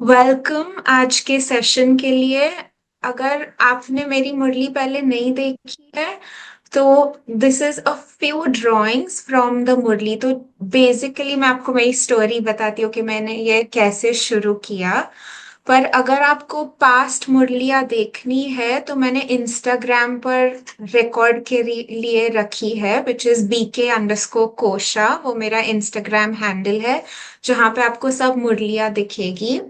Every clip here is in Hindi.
वेलकम आज के सेशन के लिए। अगर आपने मेरी मुरली पहले नहीं देखी है तो this is a few drawings from the Murli. तो बेसिकली मैं आपको मेरी स्टोरी बताती हूँ कि मैंने ये कैसे शुरू किया। पर अगर आपको पास्ट मुरलियाँ देखनी है तो मैंने इंस्टाग्राम पर रिकॉर्ड के लिए रखी है, विच इज BK_कोशा। वो मेरा इंस्टाग्राम हैंडल है जहाँ पे आपको सब मुरलियाँ दिखेगी।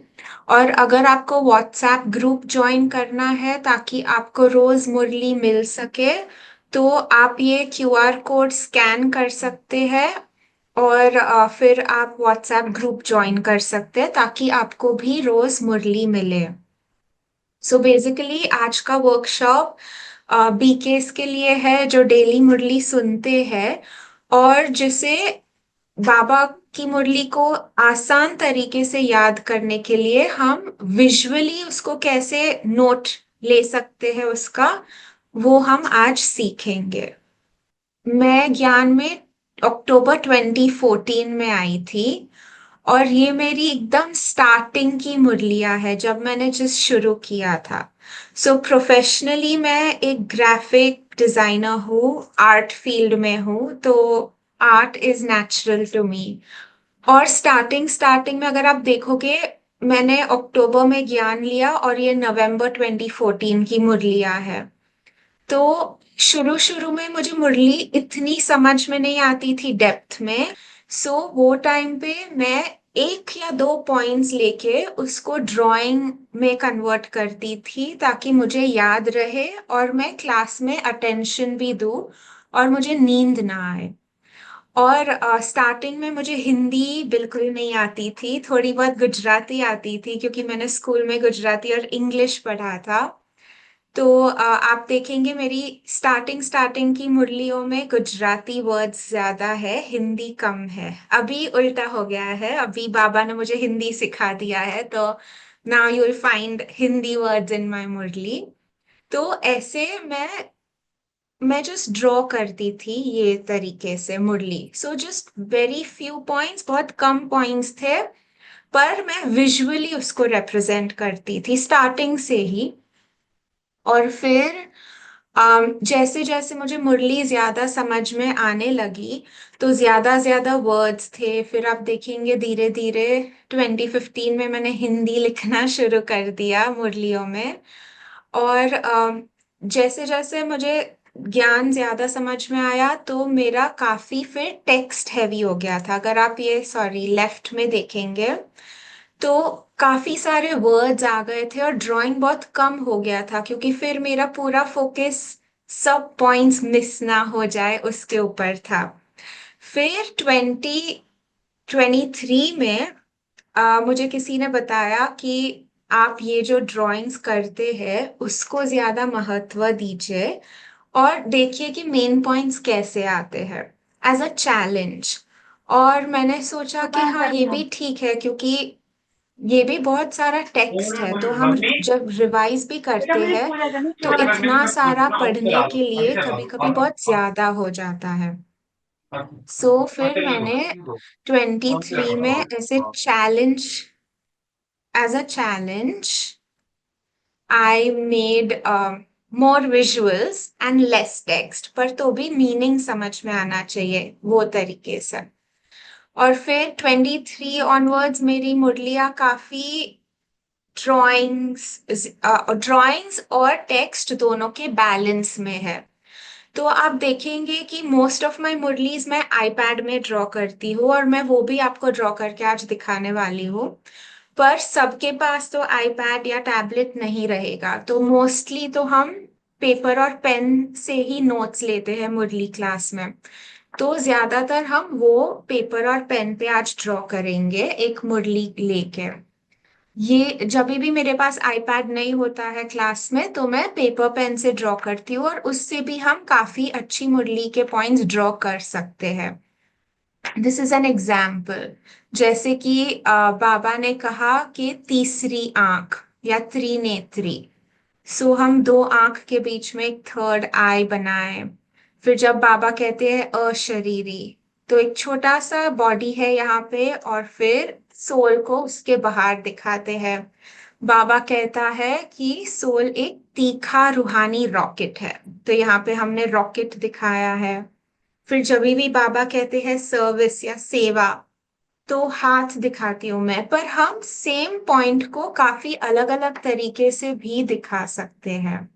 और अगर आपको व्हाट्सएप ग्रुप ज्वाइन करना है ताकि आपको रोज मुरली मिल सके, तो आप ये QR कोड स्कैन कर सकते हैं और फिर आप व्हाट्सएप ग्रुप ज्वाइन कर सकते हैं ताकि आपको भी रोज मुरली मिले। सो बेसिकली आज का वर्कशॉप BKs के लिए है जो डेली मुरली सुनते हैं और जिसे बाबा की मुरली को आसान तरीके से याद करने के लिए हम विजुअली उसको कैसे नोट ले सकते हैं उसका, वो हम आज सीखेंगे। मैं ज्ञान में अक्टूबर 2014 में आई थी और ये मेरी एकदम स्टार्टिंग की मुरलियाँ है जब मैंने जिस शुरू किया था। सो प्रोफेशनली मैं एक ग्राफिक डिजाइनर हूँ, आर्ट फील्ड में हूँ, तो art is natural to me. और स्टार्टिंग स्टार्टिंग में अगर आप देखोगे, मैंने अक्टूबर में ज्ञान लिया और ये नवंबर 2014 की मुरलियाँ है। तो शुरू शुरू में मुझे मुरली इतनी समझ में नहीं आती थी डेप्थ में। सो वो टाइम पे मैं एक या दो पॉइंट्स लेके उसको ड्राइंग में कन्वर्ट करती थी ताकि मुझे याद रहे और मैं क्लास में अटेंशन भी दूँ और मुझे नींद ना आए। और स्टार्टिंग में मुझे हिंदी बिल्कुल नहीं आती थी, थोड़ी बहुत गुजराती आती थी क्योंकि मैंने स्कूल में गुजराती और इंग्लिश पढ़ा था। तो आप देखेंगे मेरी स्टार्टिंग स्टार्टिंग की मुरलियों में गुजराती वर्ड्स ज्यादा है, हिंदी कम है। अभी उल्टा हो गया है, अभी बाबा ने मुझे हिंदी सिखा दिया है, तो now you will find Hindi words in my Murli. तो ऐसे मैं जस्ट ड्रॉ करती थी ये तरीके से Murli. So just very few points, बहुत कम पॉइंट्स थे, पर मैं विजुअली उसको रिप्रेजेंट करती थी स्टार्टिंग से ही। और फिर जैसे जैसे मुझे मुरली ज्यादा समझ में आने लगी तो ज्यादा ज्यादा वर्ड्स थे। फिर आप देखेंगे धीरे धीरे 2015 में मैंने हिंदी लिखना शुरू कर दिया मुरलियों में। और जैसे जैसे मुझे ज्ञान ज्यादा समझ में आया तो मेरा काफी फिर टेक्स्ट हैवी हो गया था। अगर आप ये सॉरी लेफ्ट में देखेंगे तो काफी सारे वर्ड्स आ गए थे और ड्राइंग बहुत कम हो गया था क्योंकि फिर मेरा पूरा फोकस सब पॉइंट्स मिस ना हो जाए उसके ऊपर था। फिर 2023 में मुझे किसी ने बताया कि आप ये जो ड्राइंग्स करते हैं उसको ज्यादा महत्व दीजिए और देखिए कि मेन पॉइंट्स कैसे आते हैं एज अ चैलेंज। और मैंने सोचा कि हाँ ये भी ठीक है क्योंकि ये भी बहुत सारा टेक्स्ट है, तो हम जब रिवाइज भी करते हैं तो इतना सारा पढ़ने के लिए कभी कभी बहुत ज्यादा हो जाता है। सो फिर मैंने 23 में ऐसे challenge, as a challenge I made more visuals and less text, पर तो भी मीनिंग समझ में आना चाहिए वो तरीके से। और फिर 23 ऑनवर्ड्स मेरी मुरलियाँ काफी ड्राइंग्स और टेक्स्ट दोनों के बैलेंस में है। तो आप देखेंगे कि मोस्ट ऑफ माय मुरलीज मैं आईपैड में ड्रॉ करती हूँ और मैं वो भी आपको ड्रॉ करके आज दिखाने वाली हूँ। पर सबके पास तो आईपैड या टैबलेट नहीं रहेगा, तो मोस्टली तो हम पेपर और पेन से ही नोट्स लेते हैं मुरली क्लास में। तो ज्यादातर हम वो पेपर और पेन पे आज ड्रॉ करेंगे एक मुरली लेके। ये जब भी मेरे पास आईपैड नहीं होता है क्लास में तो मैं पेपर पेन से ड्रॉ करती हूँ और उससे भी हम काफी अच्छी मुरली के पॉइंट्स ड्रॉ कर सकते हैं। This is an example. जैसे कि बाबा ने कहा कि तीसरी आंख या त्रिनेत्री। सो हम दो आंख के बीच में एक थर्ड आई बनाए। फिर जब बाबा कहते हैं अशरीरी, तो एक छोटा सा बॉडी है यहाँ पे, और फिर सोल को उसके बाहर दिखाते हैं। बाबा कहता है कि सोल एक तीखा रूहानी रॉकेट है। तो यहाँ पे हमने रॉकेट दिखाया है। फिर जब भी बाबा कहते हैं सर्विस या सेवा, तो हाथ दिखाती हूँ मैं, पर हम सेम पॉइंट को काफी अलग अलग तरीके से भी दिखा सकते हैं।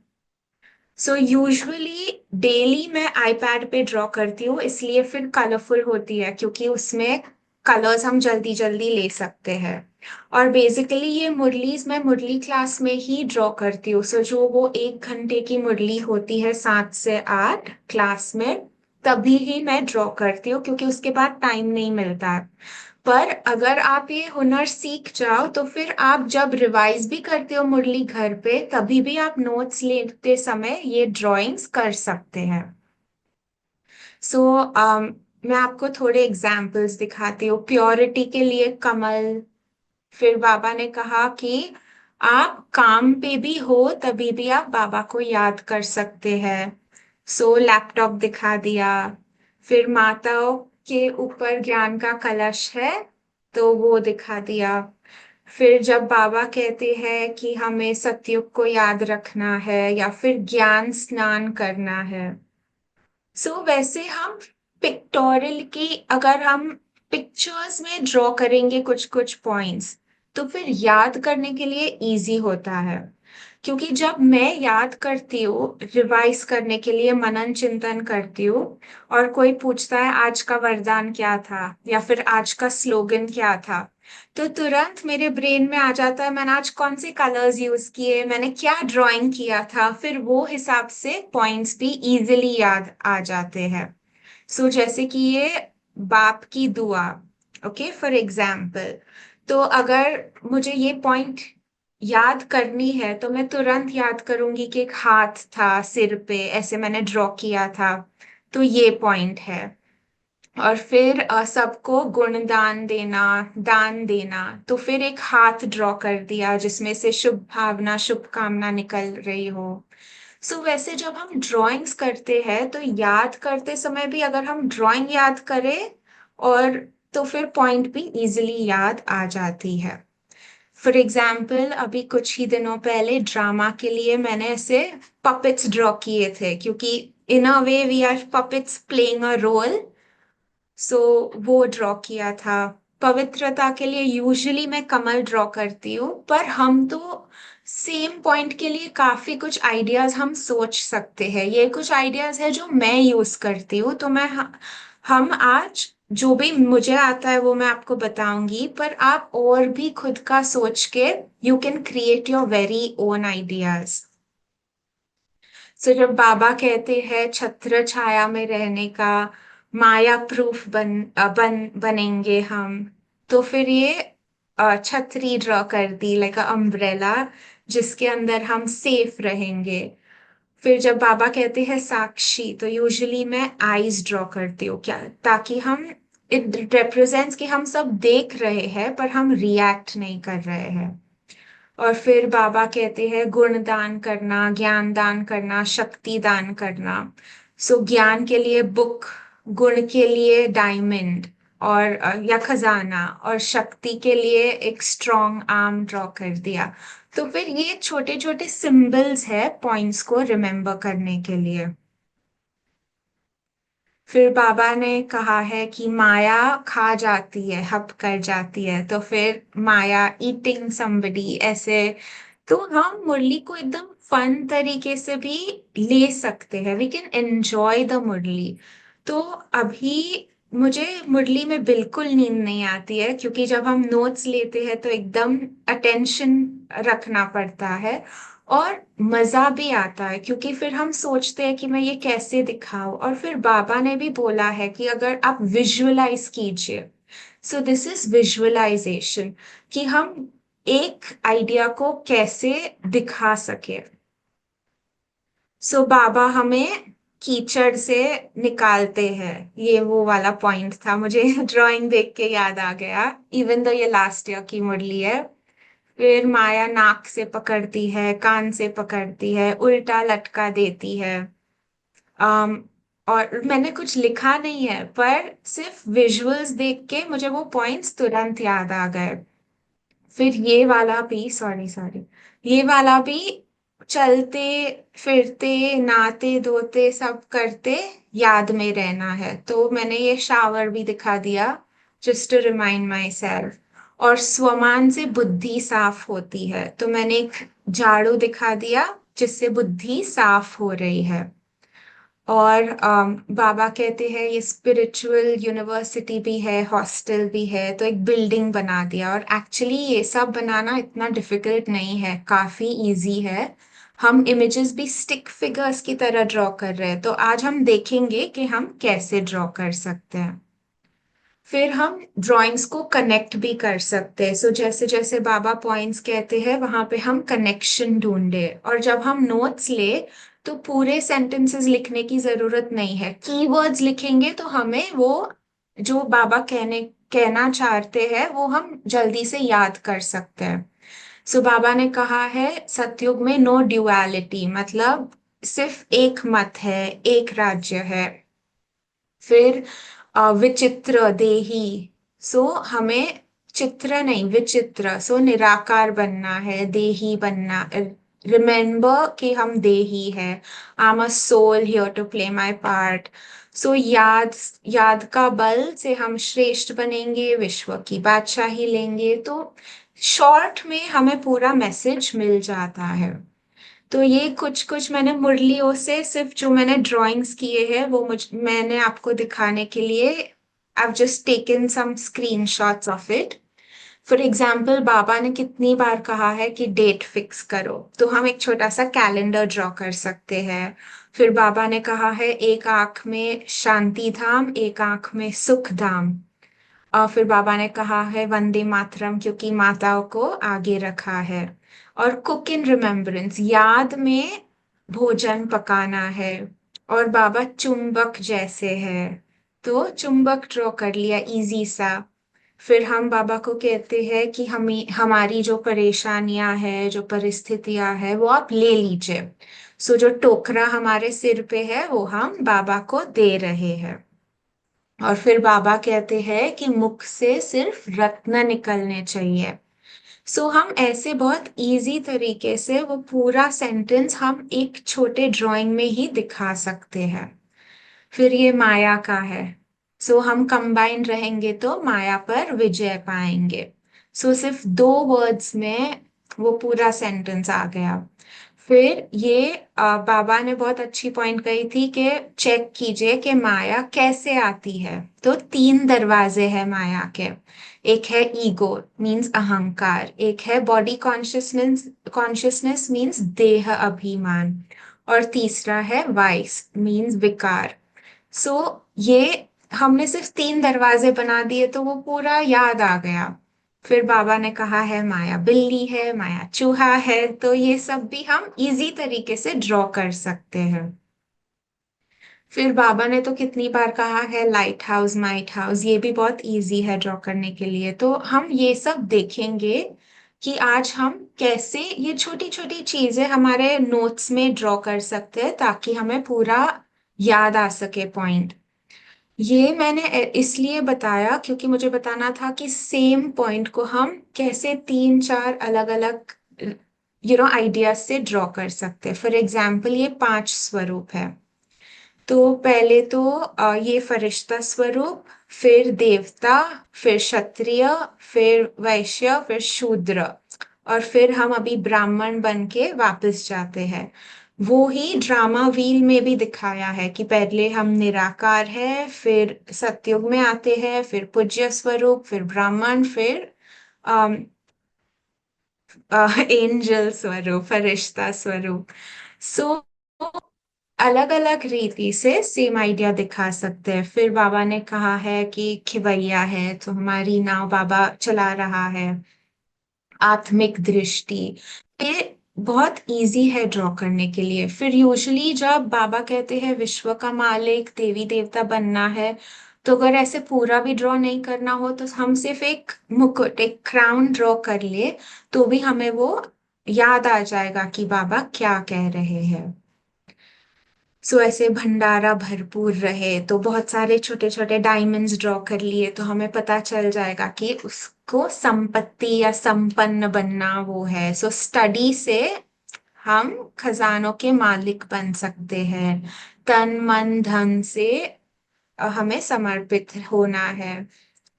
सो यूजुअली डेली मैं आईपैड पे ड्रॉ करती हूँ, इसलिए फिर कलरफुल होती है क्योंकि उसमें कलर्स हम जल्दी जल्दी ले सकते हैं। और बेसिकली ये मुरलीज मैं मुरली क्लास में ही ड्रॉ करती हूँ। सो जो वो 1 घंटे की मुरली होती है 7 से 8 क्लास में, तभी ही मैं ड्रॉ करती हूँ क्योंकि उसके बाद टाइम नहीं मिलता है। पर अगर आप ये हुनर सीख जाओ तो फिर आप जब रिवाइज भी करते हो मुरली घर पे, तभी भी आप नोट्स लेते समय ये ड्राइंग्स कर सकते हैं। सो मैं आपको थोड़े एग्जाम्पल्स दिखाती हूँ। प्योरिटी के लिए कमल। फिर बाबा ने कहा कि आप काम पे भी हो तभी भी आप बाबा को याद कर सकते हैं। सो लैपटॉप दिखा दिया। फिर माताओं के ऊपर ज्ञान का कलश है, तो वो दिखा दिया। फिर जब बाबा कहते हैं कि हमें सतयुग को याद रखना है या फिर ज्ञान स्नान करना है। वैसे हम पिक्टोरियल की, अगर हम पिक्चर्स में ड्रॉ करेंगे कुछ कुछ पॉइंट्स, तो फिर याद करने के लिए इजी होता है। क्योंकि जब मैं याद करती हूँ, रिवाइज करने के लिए मनन चिंतन करती हूँ, और कोई पूछता है आज का वरदान क्या था या फिर आज का स्लोगन क्या था, तो तुरंत मेरे ब्रेन में आ जाता है मैंने आज कौन से कलर्स यूज किए, मैंने क्या ड्राइंग किया था, फिर वो हिसाब से पॉइंट्स भी इजीली याद आ जाते हैं। जैसे कि ये बाप की दुआ, ओके फॉर एग्जाम्पल, तो अगर मुझे ये पॉइंट याद करनी है तो मैं तुरंत याद करूंगी कि एक हाथ था सिर पे, ऐसे मैंने ड्रॉ किया था, तो ये पॉइंट है। और फिर सबको गुणदान देना, दान देना, तो फिर एक हाथ ड्रॉ कर दिया जिसमें से शुभ भावना शुभ कामना निकल रही हो। वैसे जब हम ड्राइंग्स करते हैं तो याद करते समय भी अगर हम ड्राइंग याद करें, और तो फिर पॉइंट भी इजीली याद आ जाती है। फॉर एग्जाम्पल अभी कुछ ही दिनों पहले ड्रामा के लिए मैंने ऐसे पपेट्स ड्रॉ किए थे, क्योंकि in a way we are puppets playing a role. So वो ड्रॉ किया था। पवित्रता के लिए यूजुअली मैं कमल ड्रॉ करती हूँ, पर हम तो सेम पॉइंट के लिए काफी कुछ आइडियाज हम सोच सकते हैं। ये कुछ आइडियाज है जो मैं यूज करती हूँ, तो हम आज जो भी मुझे आता है वो मैं आपको बताऊंगी, पर आप और भी खुद का सोच के you can create your very own ideas. जब बाबा कहते हैं छत्र छाया में रहने का, माया प्रूफ बनेंगे हम, तो फिर ये छतरी ड्रॉ कर दी, लाइक अम्ब्रेला, जिसके अंदर हम सेफ रहेंगे। फिर जब बाबा कहते हैं साक्षी, तो यूजुअली मैं आईज ड्रॉ करती हूँ, क्या, ताकि हम, इट रिप्रेजेंट्स कि हम सब देख रहे हैं पर हम रिएक्ट नहीं कर रहे हैं। और फिर बाबा कहते हैं गुण दान करना, ज्ञान दान करना, शक्ति दान करना। ज्ञान के लिए बुक, गुण के लिए डायमंड और या खजाना, और शक्ति के लिए एक स्ट्रॉन्ग आर्म ड्रॉ कर दिया। तो फिर ये छोटे छोटे सिंबल्स है पॉइंट्स को रिमेम्बर करने के लिए। फिर बाबा ने कहा है कि माया खा जाती है, हप कर जाती है, तो फिर माया ईटिंग समबडी, ऐसे। तो हम मुरली को एकदम फन तरीके से भी ले सकते हैं, we can enjoy the Murli. तो अभी मुझे मुरली में बिल्कुल नींद नहीं आती है, क्योंकि जब हम नोट्स लेते हैं तो एकदम अटेंशन रखना पड़ता है, और मजा भी आता है क्योंकि फिर हम सोचते हैं कि मैं ये कैसे दिखाऊं। और फिर बाबा ने भी बोला है कि अगर आप विजुअलाइज कीजिए, सो दिस इज विजुअलाइजेशन, कि हम एक आइडिया को कैसे दिखा सके। बाबा हमें कीचड़ से निकालते हैं, ये वो वाला पॉइंट था, मुझे ड्राइंग देख के याद आ गया, इवन दो ये लास्ट ईयर की मुरली है। फिर माया नाक से पकड़ती है, कान से पकड़ती है, उल्टा लटका देती है। और मैंने कुछ लिखा नहीं है, पर सिर्फ विजुअल्स देख के मुझे वो पॉइंट्स तुरंत याद आ गए। फिर ये वाला भी, सॉरी सॉरी, ये वाला भी चलते फिरते नहाते धोते सब करते याद में रहना है, तो मैंने ये शावर भी दिखा दिया, just to remind myself. और स्वमान से बुद्धि साफ होती है, तो मैंने एक झाड़ू दिखा दिया जिससे बुद्धि साफ हो रही है। और बाबा कहते हैं ये स्पिरिचुअल यूनिवर्सिटी भी है, हॉस्टल भी है, तो एक बिल्डिंग बना दिया। और एक्चुअली ये सब बनाना इतना डिफिकल्ट नहीं है, काफी इजी है। हम इमेजेस भी स्टिक फिगर्स की तरह ड्रॉ कर रहे हैं, तो आज हम देखेंगे कि हम कैसे ड्रॉ कर सकते हैं। फिर हम ड्राइंग्स को कनेक्ट भी कर सकते हैं। सो जैसे जैसे बाबा पॉइंट्स कहते हैं वहां पे हम कनेक्शन ढूंढे। और जब हम नोट्स ले तो पूरे सेंटेंसेस लिखने की जरूरत नहीं है, कीवर्ड्स लिखेंगे तो हमें वो जो बाबा कहना चाहते हैं वो हम जल्दी से याद कर सकते हैं। सो बाबा ने कहा है सतयुग में नो ड्युअलिटी, मतलब सिर्फ एक मत है, एक राज्य है। फिर विचित्र देही, सो हमें चित्र नहीं विचित्र, सो निराकार बनना है, देही बनना। रिमेम्बर कि हम देही है। I am a soul here to play my part. So याद, याद का बल से हम श्रेष्ठ बनेंगे, विश्व की बादशाही लेंगे। तो शॉर्ट में हमें पूरा मैसेज मिल जाता है। तो ये कुछ कुछ मैंने मुरलियों से सिर्फ जो मैंने ड्राइंग्स किए हैं वो मैंने आपको दिखाने के लिए I just taken some screenshots of it. For example बाबा ने कितनी बार कहा है कि डेट फिक्स करो, तो हम एक छोटा सा कैलेंडर ड्रॉ कर सकते हैं। फिर बाबा ने कहा है एक आंख में शांति धाम, एक आंख में सुख धाम। और फिर बाबा ने कहा है वंदे मातरम, क्योंकि माताओं को आगे रखा है। और कुक इन रिमेम्बरेंस, याद में भोजन पकाना है। और बाबा चुंबक जैसे है, तो चुंबक ड्रॉ कर लिया इजी सा। फिर हम बाबा को कहते हैं कि हमें हमारी जो परेशानियां है, जो परिस्थितियां है, वो आप ले लीजिए। सो जो टोकरा हमारे सिर पे है वो हम बाबा को दे रहे हैं। और फिर बाबा कहते हैं कि मुख से सिर्फ रत्न निकलने चाहिए। सो हम ऐसे बहुत इजी तरीके से वो पूरा सेंटेंस हम एक छोटे ड्राइंग में ही दिखा सकते हैं। फिर ये माया का है। सो हम कंबाइन रहेंगे तो माया पर विजय पाएंगे। सो सिर्फ दो वर्ड्स में वो पूरा सेंटेंस आ गया। फिर ये बाबा ने बहुत अच्छी पॉइंट कही थी कि चेक कीजिए कि माया कैसे आती है। तो तीन दरवाजे हैं माया के। एक है ईगो, मीन्स अहंकार। एक है बॉडी कॉन्शियसनेस, कॉन्शियसनेस मीन्स देह अभिमान। और तीसरा है वाइस, मीन्स विकार। सो ये हमने सिर्फ तीन दरवाजे बना दिए तो वो पूरा याद आ गया। फिर बाबा ने कहा है माया बिल्ली है, माया चूहा है, तो ये सब भी हम इजी तरीके से ड्रॉ कर सकते हैं। फिर बाबा ने तो कितनी बार कहा है लाइट हाउस माइट हाउस, ये भी बहुत इजी है ड्रॉ करने के लिए। तो हम ये सब देखेंगे कि आज हम कैसे ये छोटी छोटी चीजें हमारे नोट्स में ड्रॉ कर सकते हैं ताकि हमें पूरा याद आ सके पॉइंट। ये मैंने इसलिए बताया क्योंकि मुझे बताना था कि सेम पॉइंट को हम कैसे तीन चार अलग अलग आइडियाज से ड्रॉ कर सकते हैं। फॉर एग्जाम्पल ये पांच स्वरूप है। तो पहले तो ये फरिश्ता स्वरूप, फिर देवता, फिर क्षत्रिय, फिर वैश्य, फिर शूद्र। और फिर हम अभी ब्राह्मण बन के वापस जाते हैं। वो ही ड्रामा व्हील में भी दिखाया है कि पहले हम निराकार है, फिर सतयुग में आते हैं, फिर पूज्य स्वरूप, फिर ब्राह्मण, फिर एंजल स्वरूप, फरिश्ता स्वरूप। सो अलग अलग रीति से सेम आइडिया दिखा सकते हैं। फिर बाबा ने कहा है कि खिवैया है, तो हमारी नाव बाबा चला रहा है। आत्मिक दृष्टि, ये बहुत इजी है ड्रॉ करने के लिए। फिर यूजुअली जब बाबा कहते हैं विश्व का मालिक, देवी देवता बनना है, तो अगर ऐसे पूरा भी ड्रॉ नहीं करना हो तो हम सिर्फ एक मुकुट, एक क्राउन ड्रॉ कर ले, तो भी हमें वो याद आ जाएगा कि बाबा क्या कह रहे हैं। सो ऐसे भंडारा भरपूर रहे, तो बहुत सारे छोटे छोटे डायमंड्स ड्रॉ कर लिए तो हमें पता चल जाएगा कि उसको संपत्ति या संपन्न बनना वो है। सो स्टडी से हम खजानों के मालिक बन सकते हैं। तन मन धन से हमें समर्पित होना है।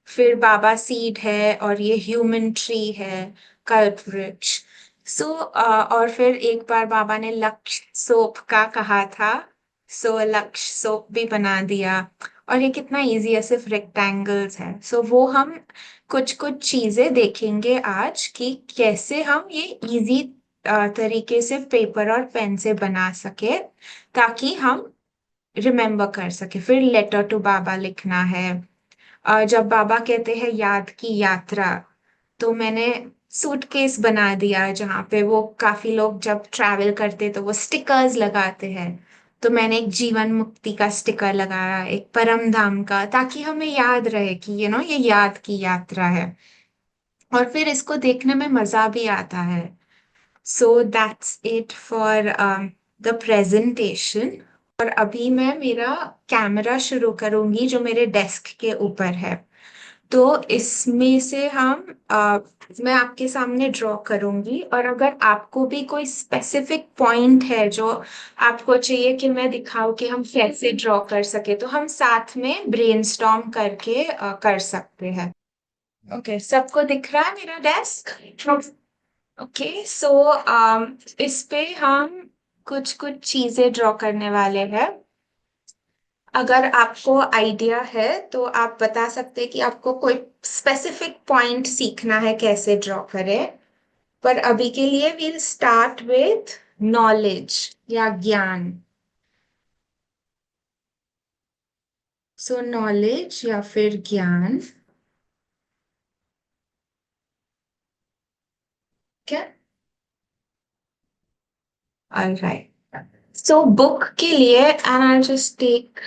फिर बाबा सीड है और ये ह्यूमन ट्री है, कल्प वृक्ष। सो और फिर एक बार बाबा ने लक्ष्य सोप का कहा था, सो लक्ष्य सोप भी बना दिया। और ये कितना इजी है, सिर्फ रेक्टेंगल्स है। सो वो हम कुछ कुछ चीजें देखेंगे आज कि कैसे हम ये इजी तरीके से पेपर और पेन से बना सके, ताकि हम रिमेम्बर कर सके। फिर लेटर टू बाबा लिखना है। जब बाबा कहते हैं याद की यात्रा, तो मैंने सूटकेस बना दिया जहाँ पे वो काफी लोग जब ट्रैवल करते तो वो स्टिकर्स लगाते हैं। तो मैंने एक जीवन मुक्ति का स्टिकर लगाया, एक परम धाम का, ताकि हमें याद रहे कि ये याद की यात्रा है। और फिर इसको देखने में मजा भी आता है। So that's it for the presentation. और अभी मैं मेरा कैमरा शुरू करूंगी जो मेरे डेस्क के ऊपर है। तो इसमें से मैं आपके सामने ड्रॉ करूंगी, और अगर आपको भी कोई स्पेसिफिक पॉइंट है जो आपको चाहिए कि मैं दिखाऊं कि हम कैसे ड्रॉ कर सके, तो हम साथ में ब्रेनस्टॉर्म करके कर सकते हैं। ओके, सबको दिख रहा है मेरा डेस्क? ओके, सो इस पे हम कुछ कुछ चीजें ड्रॉ करने वाले हैं। अगर आपको आइडिया है तो आप बता सकते हैं कि आपको कोई स्पेसिफिक पॉइंट सीखना है कैसे ड्रॉ करें। पर अभी के लिए विल स्टार्ट विथ नॉलेज या ज्ञान। सो नॉलेज या फिर ज्ञान। क्या? ऑलराइट। सो बुक के लिए and I just take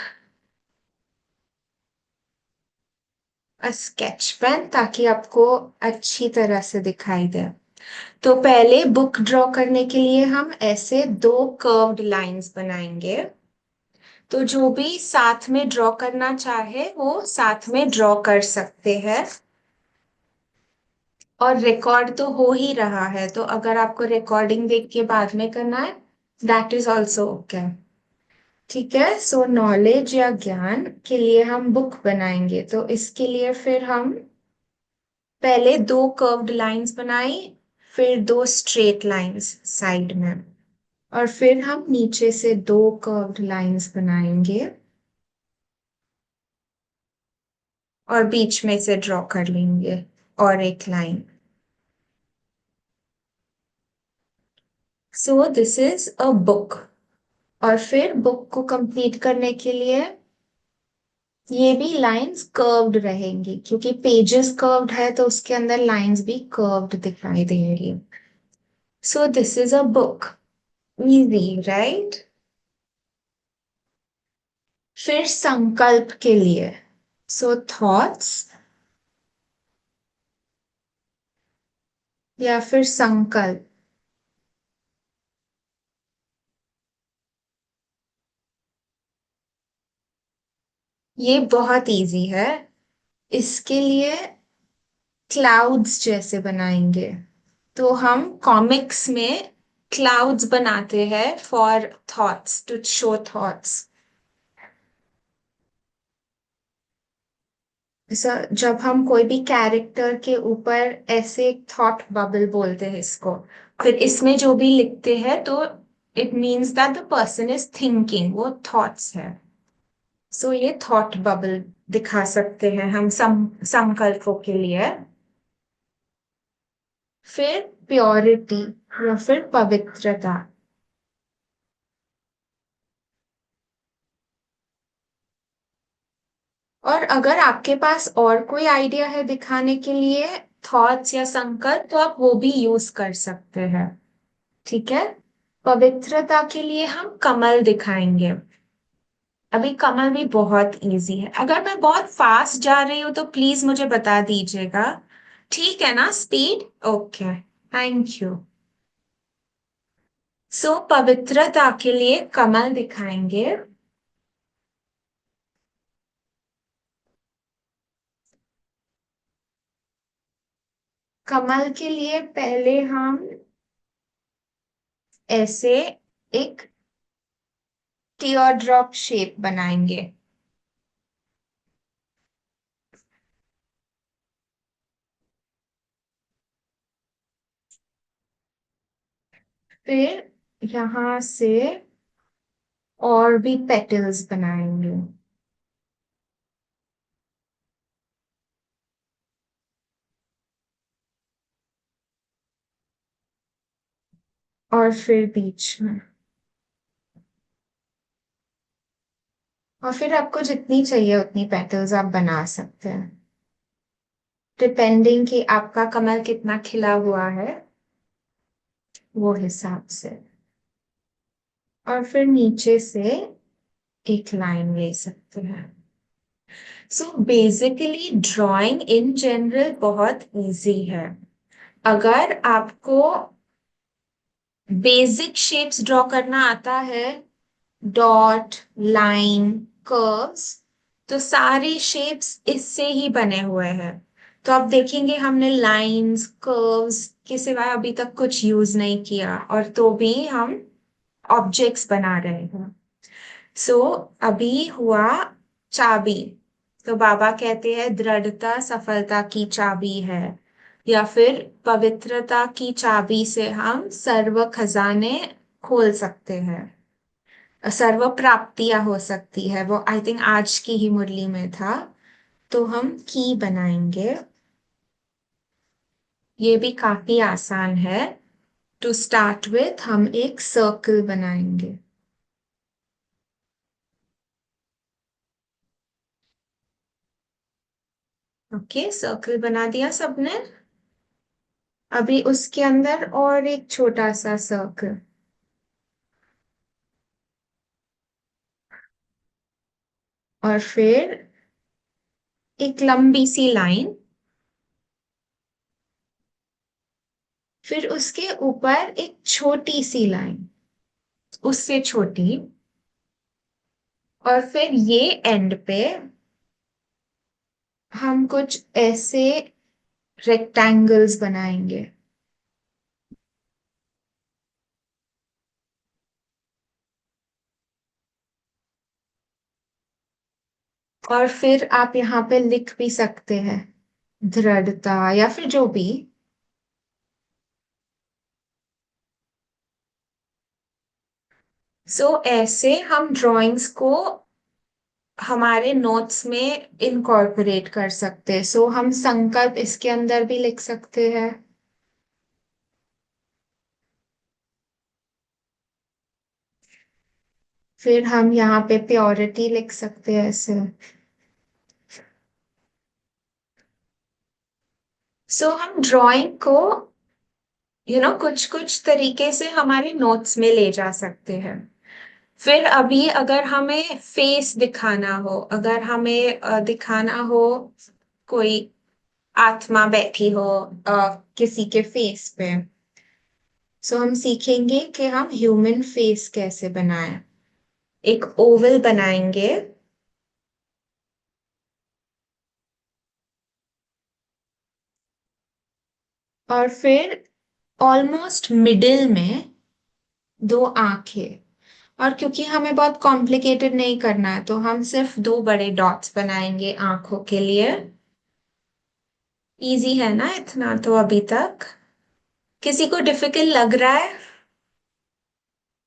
a sketch pen ताकि आपको अच्छी तरह से दिखाई दे। तो पहले बुक ड्रॉ करने के लिए हम ऐसे दो कर्व्ड लाइंस बनाएंगे। तो जो भी साथ में ड्रॉ करना चाहे वो साथ में ड्रॉ कर सकते हैं। और रिकॉर्ड तो हो ही रहा है, तो अगर आपको रिकॉर्डिंग देख के बाद में करना है, दैट इज ऑल्सो ओके। ठीक है, सो नॉलेज या ज्ञान के लिए हम बुक बनाएंगे। तो इसके लिए फिर हम पहले दो कर्व्ड लाइंस बनाई, फिर दो स्ट्रेट लाइंस साइड में, और फिर हम नीचे से दो कर्व्ड लाइंस बनाएंगे और बीच में से ड्रॉ कर लेंगे और एक line. So this is a book. और फिर बुक को कंप्लीट करने के लिए ये भी लाइंस कर्व्ड रहेंगी, क्योंकि पेजेस कर्व्ड है तो उसके अंदर लाइंस भी कर्व्ड दिखाई देंगी। सो this is a book. Easy, right? फिर संकल्प के लिए, सो थॉट्स या फिर संकल्प। ये बहुत इजी है। इसके लिए क्लाउड्स जैसे बनाएंगे। तो हम कॉमिक्स में क्लाउड्स बनाते हैं for thoughts, to show thoughts. ऐसा जब हम कोई भी कैरेक्टर के ऊपर ऐसे एक थॉट बबल बोलते हैं इसको, फिर इसमें जो भी लिखते हैं तो it means that the person is thinking, वो थॉट्स है। सो ये थॉट बबल दिखा सकते हैं हम संकल्पों के लिए। फिर प्योरिटी या फिर पवित्रता। और अगर आपके पास और कोई आइडिया है दिखाने के लिए थॉट्स या संकल्प, तो आप वो भी यूज कर सकते हैं। ठीक है, पवित्रता के लिए हम कमल दिखाएंगे। अभी कमल भी बहुत इजी है। अगर मैं बहुत फास्ट जा रही हूँ तो प्लीज मुझे बता दीजिएगा। ठीक है ना speed? Okay, thank you. So पवित्रता के लिए कमल दिखाएंगे। कमल के लिए पहले हम ऐसे एक टीयर ड्रॉप शेप बनाएंगे। फिर यहाँ से और भी पेटल्स बनाएंगे। और फिर बीच में। और फिर आपको जितनी चाहिए उतनी पेटल्स आप बना सकते हैं, डिपेंडिंग कि आपका कमल कितना खिला हुआ है वो हिसाब से। और फिर नीचे से एक लाइन ले सकते हैं। So basically drawing in general बहुत इजी है। अगर आपको बेसिक शेप्स ड्रॉ करना आता है, डॉट, लाइन, कर्व्स, तो सारे शेप्स इससे ही बने हुए हैं। तो आप देखेंगे हमने लाइंस, कर्व्स के सिवाय अभी तक कुछ यूज नहीं किया, और तो भी हम ऑब्जेक्ट्स बना रहे हैं। सो अभी हुआ चाबी। तो बाबा कहते हैं दृढ़ता सफलता की चाबी है, या फिर पवित्रता की चाबी से हम सर्व खजाने खोल सकते हैं, सर्व प्राप्तियां हो सकती है। वो आई थिंक आज की ही मुरली में था। तो हम की बनाएंगे। ये भी काफी आसान है। टू स्टार्ट विथ हम एक सर्कल बनाएंगे। ओके, सर्कल बना दिया सबने। अभी उसके अंदर और एक छोटा सा सर्कल, और फिर एक लंबी सी लाइन, फिर उसके ऊपर एक छोटी सी लाइन, उससे छोटी, और फिर ये एंड पे हम कुछ ऐसे रेक्टेंगल्स बनाएंगे। और फिर आप यहाँ पे लिख भी सकते हैं दृढ़ता या फिर जो भी। ऐसे हम ड्राइंग्स को हमारे नोट्स में इनकॉर्पोरेट कर सकते हैं। हम संकल्प इसके अंदर भी लिख सकते हैं। फिर हम यहाँ पे प्योरिटी लिख सकते हैं ऐसे। हम ड्राइंग को कुछ कुछ तरीके से हमारे नोट्स में ले जा सकते हैं। फिर अभी अगर हमें फेस दिखाना हो, अगर हमें दिखाना हो कोई आत्मा बैठी हो किसी के फेस पे, हम सीखेंगे कि हम ह्यूमन फेस कैसे बनाएं। एक ओवल बनाएंगे। और फिर ऑलमोस्ट मिडिल में दो आंखें। और क्योंकि हमें बहुत कॉम्प्लिकेटेड नहीं करना है, तो हम सिर्फ दो बड़े डॉट्स बनाएंगे आंखों के लिए। इजी है ना इतना तो अभी तक? किसी को डिफिकल्ट लग रहा है?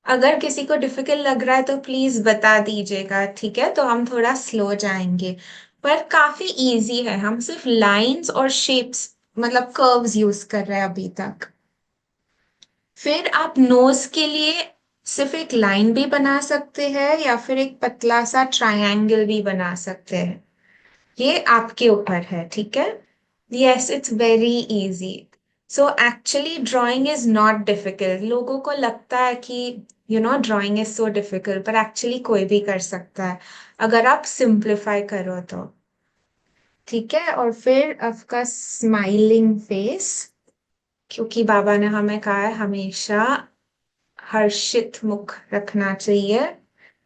अगर किसी को डिफिकल्ट लग रहा है तो प्लीज बता दीजिएगा, ठीक है? तो हम थोड़ा स्लो जाएंगे। पर काफी इजी है, हम सिर्फ लाइंस और शेप्स मतलब कर्व्स यूज कर रहे हैं अभी तक। फिर आप नोज के लिए सिर्फ एक लाइन भी बना सकते हैं, या फिर एक पतला सा ट्रायंगल भी बना सकते हैं। ये आपके ऊपर है, ठीक है? Yes, it's very easy. Actually drawing is not difficult. लोगों को लगता है कि ड्राइंग इज सो डिफिकल्ट, पर एक्चुअली कोई भी कर सकता है अगर आप सिंप्लीफाई करो तो। ठीक है, और फिर आपका स्माइलिंग फेस, क्योंकि बाबा ने हमें कहा है हमेशा हर्षित मुख रखना चाहिए,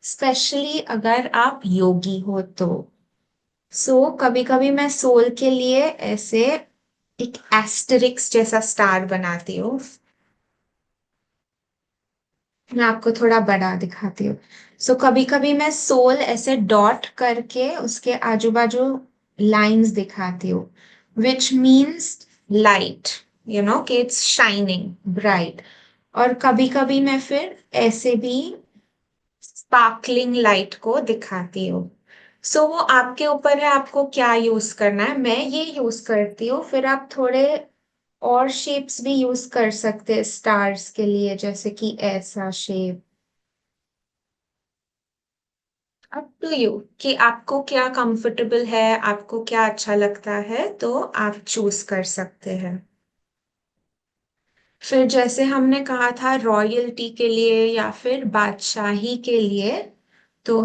स्पेशली अगर आप योगी हो तो। कभी कभी मैं सोल के लिए ऐसे एक एस्टेरिक्स जैसा स्टार बनाती हूँ। मैं आपको थोड़ा बड़ा दिखाती हूँ। कभी कभी मैं सोल ऐसे डॉट करके उसके आजू बाजू लाइंस दिखाती हूँ, which means light, you know कि इट्स शाइनिंग ब्राइट। और कभी कभी मैं फिर ऐसे भी स्पार्कलिंग लाइट को दिखाती हूँ। वो आपके ऊपर है, आपको क्या यूज करना है। मैं ये यूज करती हूँ, फिर आप थोड़े और शेप्स भी यूज कर सकते हैं स्टार्स के लिए, जैसे कि ऐसा शेप। अप टू यू कि आपको क्या कंफर्टेबल है, आपको क्या अच्छा लगता है, तो आप चूज कर सकते हैं। फिर जैसे हमने कहा था रॉयल्टी के लिए या फिर बादशाही के लिए, तो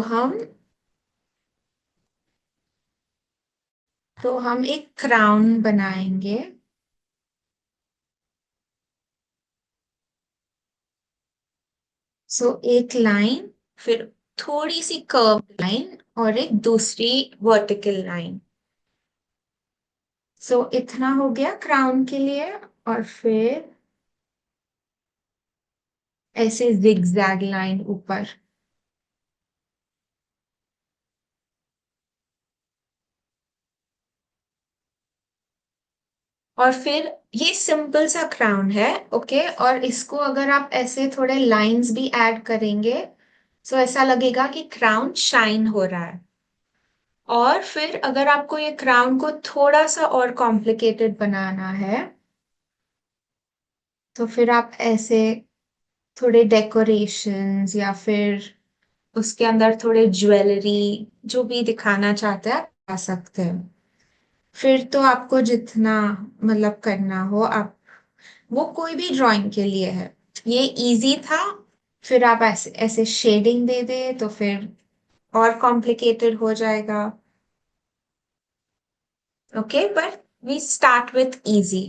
हम एक क्राउन बनाएंगे। एक लाइन, फिर थोड़ी सी कर्व लाइन और एक दूसरी वर्टिकल लाइन। इतना हो गया क्राउन के लिए। और फिर ऐसे जिगजैग लाइन ऊपर। और फिर ये सिंपल सा क्राउन है, ओके। और इसको अगर आप ऐसे थोड़े लाइंस भी ऐड करेंगे, तो ऐसा लगेगा कि क्राउन शाइन हो रहा है। और फिर अगर आपको ये क्राउन को थोड़ा सा और कॉम्प्लिकेटेड बनाना है, तो फिर आप ऐसे थोड़े डेकोरेशंस या फिर उसके अंदर थोड़े ज्वेलरी, जो भी दिखाना चाहते हैं आप आ सकते हैं। फिर तो आपको जितना मतलब करना हो आप, वो कोई भी ड्राइंग के लिए है। ये इजी था। फिर आप ऐसे ऐसे शेडिंग दे दे तो फिर और कॉम्प्लिकेटेड हो जाएगा। Okay, but we start with easy.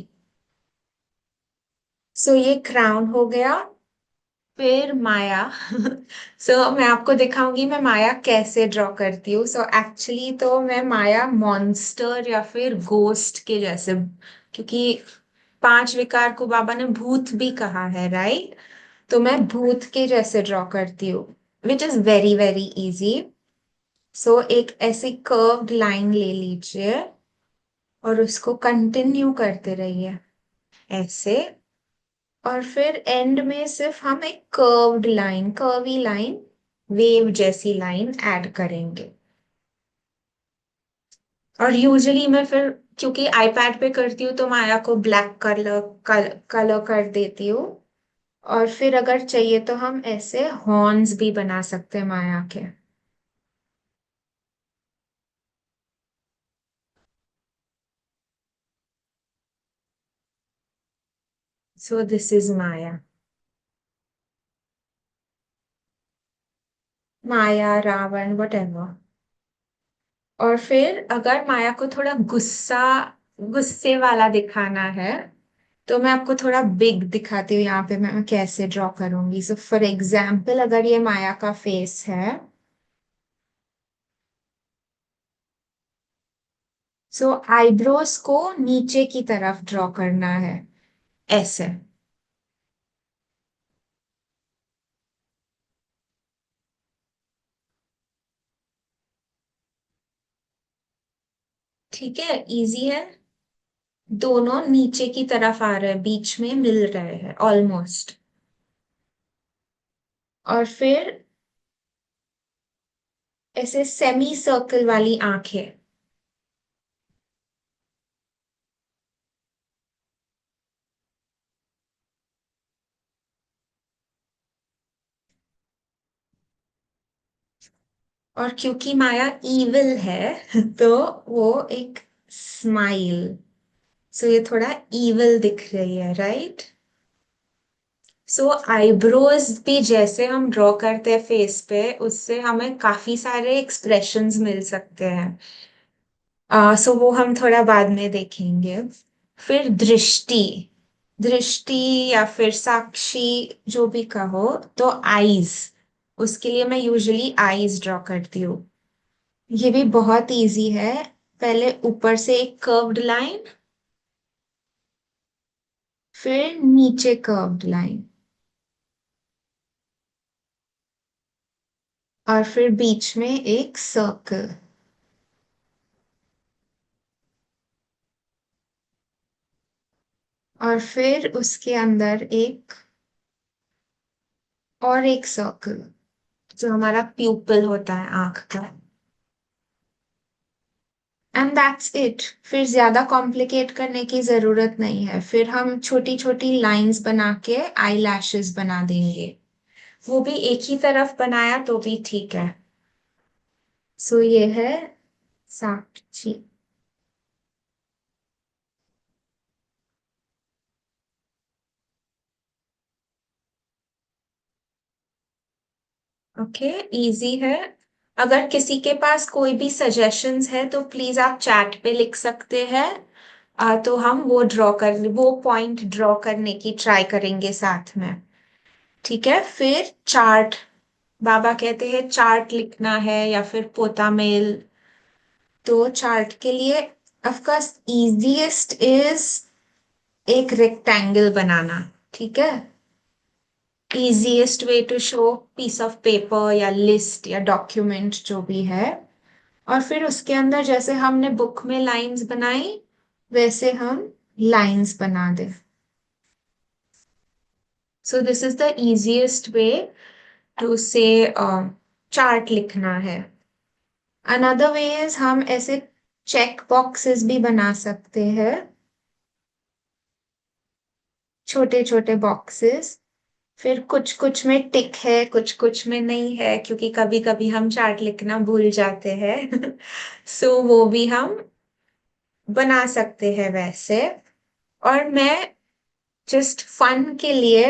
ये क्राउन हो गया। फिर माया। मैं आपको दिखाऊंगी मैं माया कैसे ड्रॉ करती हूँ। एक्चुअली तो मैं माया मॉन्स्टर या फिर गोस्ट के जैसे, क्योंकि पांच विकार को बाबा ने भूत भी कहा है, राइट। तो मैं भूत के जैसे ड्रॉ करती हूँ, विच इज वेरी वेरी इजी। एक ऐसी कर्व्ड लाइन ले लीजिए और उसको कंटिन्यू करते रहिए ऐसे। और फिर एंड में सिर्फ हम एक curved line, curvy line, wave जैसी लाइन ऐड करेंगे। और यूजुअली मैं फिर, क्योंकि आईपैड पे करती हूँ, तो माया को ब्लैक कलर कर देती हूँ। और फिर अगर चाहिए तो हम ऐसे हॉर्न्स भी बना सकते हैं माया के। This is Maya. Maya, Ravan, whatever। और फिर अगर माया को थोड़ा गुस्से वाला दिखाना है, तो मैं आपको थोड़ा बिग दिखाती हूँ यहाँ पे मैं कैसे ड्रॉ करूंगी। फॉर एग्जाम्पल अगर ये माया का फेस है, आईब्रोज को नीचे की तरफ ड्रॉ करना है ऐसे। ठीक है, इजी है। दोनों नीचे की तरफ आ रहे हैं, बीच में मिल रहे हैं ऑलमोस्ट। और फिर ऐसे सेमी सर्कल वाली आंखें। और क्योंकि माया इविल है तो वो एक स्माइल। ये थोड़ा इविल दिख रही है, राइट। आईब्रोज भी जैसे हम ड्रॉ करते हैं फेस पे, उससे हमें काफी सारे एक्सप्रेशंस मिल सकते हैं। वो हम थोड़ा बाद में देखेंगे। फिर दृष्टि। दृष्टि या फिर साक्षी, जो भी कहो। तो आईज, उसके लिए मैं यूजुअली आईज ड्रॉ करती हूँ। ये भी बहुत इजी है। पहले ऊपर से एक कर्व्ड लाइन, फिर नीचे कर्व्ड लाइन, और फिर बीच में एक सर्कल, और फिर उसके अंदर और एक सर्कल, जो हमारा प्यूपिल होता है आंख का। And that's it. फिर ज्यादा कॉम्प्लिकेट करने की जरूरत नहीं है। फिर हम छोटी छोटी लाइंस बना के आई लैशेस बना देंगे। वो भी एक ही तरफ बनाया तो भी ठीक है। सो ये है साक्षी। ओके, इजी है। अगर किसी के पास कोई भी सजेशंस है तो प्लीज आप चैट पे लिख सकते हैं। तो हम वो पॉइंट ड्रॉ करने की ट्राई करेंगे साथ में। ठीक है, फिर चार्ट। बाबा कहते हैं चार्ट लिखना है या फिर पोता मेल। तो चार्ट के लिए ऑफ कोर्स इजीएस्ट इज एक रेक्टेंगल बनाना। ठीक है, easiest way to show piece of paper या लिस्ट या डॉक्यूमेंट जो भी है। और फिर उसके अंदर जैसे हमने बुक में लाइंस बनाई, वैसे हम लाइंस बना दे। So this is the easiest way to से चार्ट लिखना है। अनदर वे इज हम ऐसे चेक बॉक्सेस भी बना सकते हैं, छोटे छोटे बॉक्सेस। फिर कुछ कुछ में टिक है, कुछ कुछ में नहीं है, क्योंकि कभी कभी हम चार्ट लिखना भूल जाते हैं। सो वो भी हम बना सकते हैं वैसे। और मैं जस्ट फन के लिए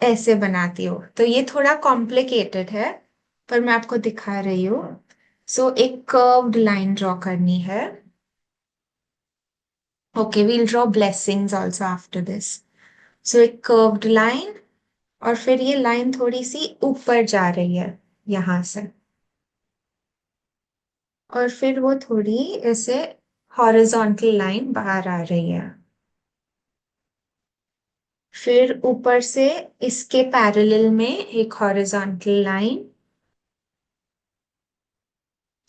ऐसे बनाती हूँ, तो ये थोड़ा कॉम्प्लिकेटेड है, पर मैं आपको दिखा रही हूँ। सो एक कर्व्ड लाइन ड्रॉ करनी है। Okay, we'll draw blessings also after this. So एक कर्व्ड लाइन, और फिर ये लाइन थोड़ी सी ऊपर जा रही है यहां से, और फिर वो थोड़ी ऐसे हॉरिजॉन्टल लाइन बाहर आ रही है। फिर ऊपर से इसके पैरेलल में एक हॉरिजॉन्टल लाइन,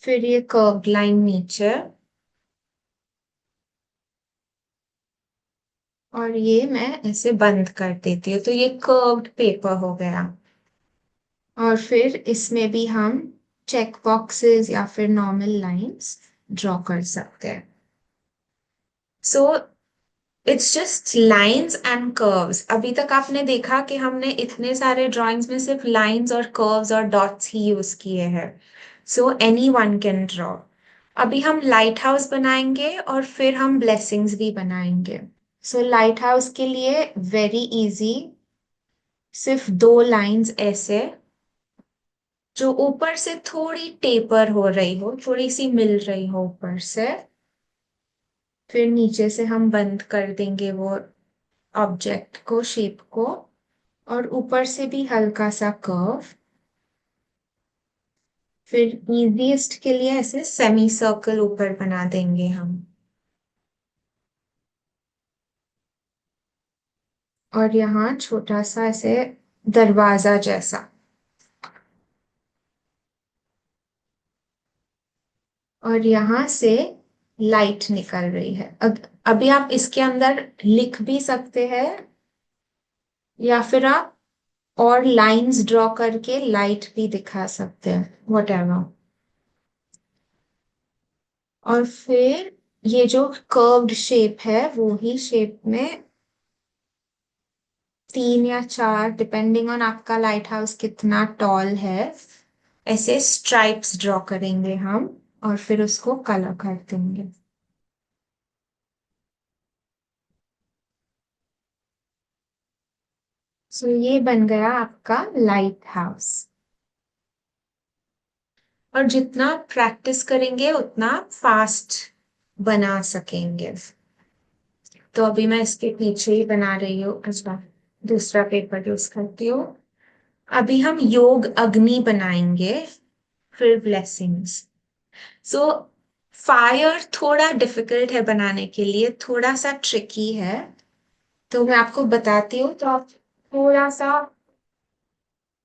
फिर ये कर्व्ड लाइन नीचे, और ये मैं ऐसे बंद कर देती हूँ, तो ये कर्व्ड पेपर हो गया। और फिर इसमें भी हम चेक बॉक्सेस या फिर नॉर्मल लाइंस ड्रॉ कर सकते हैं। So it's just lines and curves. अभी तक आपने देखा कि हमने इतने सारे ड्राइंग्स में सिर्फ लाइंस और कर्व्स और डॉट्स ही यूज किए हैं। So any one can draw. अभी हम लाइट हाउस बनाएंगे और फिर हम ब्लेसिंग्स भी बनाएंगे। सो लाइट हाउस के लिए वेरी इजी, सिर्फ दो लाइंस ऐसे, जो ऊपर से थोड़ी टेपर हो रही हो, थोड़ी सी मिल रही हो ऊपर से। फिर नीचे से हम बंद कर देंगे वो ऑब्जेक्ट को, शेप को, और ऊपर से भी हल्का सा कर्व। फिर इजीएस्ट के लिए ऐसे सेमी सर्कल ऊपर बना देंगे हम, और यहाँ छोटा सा ऐसे दरवाजा जैसा। और यहाँ से लाइट निकल रही है। अभी आप इसके अंदर लिख भी सकते हैं, या फिर आप और लाइंस ड्रॉ करके लाइट भी दिखा सकते हैं, वट एवर। और फिर ये जो कर्व्ड शेप है, वो ही शेप में तीन या चार, डिपेंडिंग ऑन आपका लाइट हाउस कितना टॉल है, ऐसे स्ट्राइप्स ड्रॉ करेंगे हम, और फिर उसको कलर कर देंगे। सो ये बन गया आपका लाइट हाउस। और जितना प्रैक्टिस करेंगे उतना फास्ट बना सकेंगे। तो अभी मैं इसके पीछे ही बना रही हूँ। अच्छा, दूसरा पेपर यूज करती हूँ। अभी हम योग अग्नि बनाएंगे, फिर ब्लेसिंग्स। सो फायर थोड़ा डिफिकल्ट है बनाने के लिए, थोड़ा सा ट्रिकी है। तो मैं आपको बताती हूँ, तो आप थोड़ा सा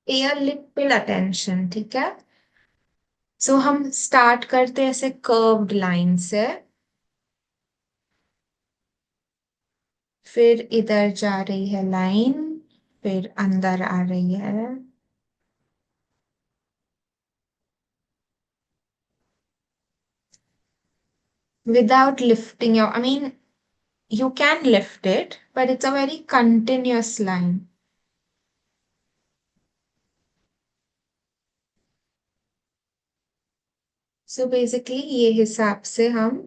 एयर लिटिल अटेंशन, ठीक है। सो हम स्टार्ट करते हैं ऐसे कर्व्ड लाइन से, फिर इधर जा रही है लाइन, फिर अंदर आ रही है। Without lifting your, I mean, you can lift it, but it's a very continuous line. So basically ये हिसाब से हम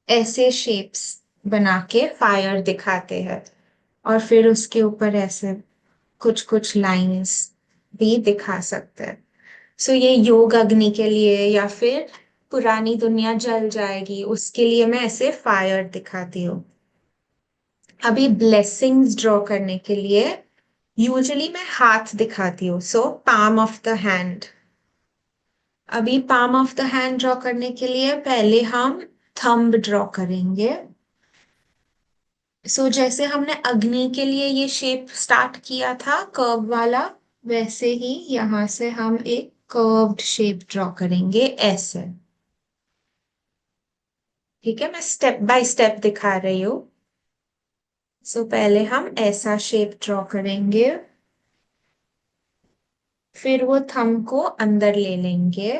ऐसे शेप्स बना के फायर दिखाते हैं, और फिर उसके ऊपर ऐसे कुछ कुछ लाइंस भी दिखा सकते हैं। सो ये योग अग्नि के लिए, या फिर पुरानी दुनिया जल जाएगी उसके लिए मैं ऐसे फायर दिखाती हूँ। अभी ब्लेसिंग्स ड्रॉ करने के लिए यूजुअली मैं हाथ दिखाती हूँ, सो पाम ऑफ द हैंड। अभी palm of the hand draw करने के लिए पहले हम थंब ड्रॉ करेंगे। सो जैसे हमने अग्नि के लिए ये शेप स्टार्ट किया था कर्व वाला, वैसे ही यहां से हम एक कर्व्ड शेप ड्रॉ करेंगे ऐसे। ठीक है, मैं स्टेप बाय स्टेप दिखा रही हूँ। सो पहले हम ऐसा शेप ड्रॉ करेंगे, फिर वो थंब को अंदर ले लेंगे।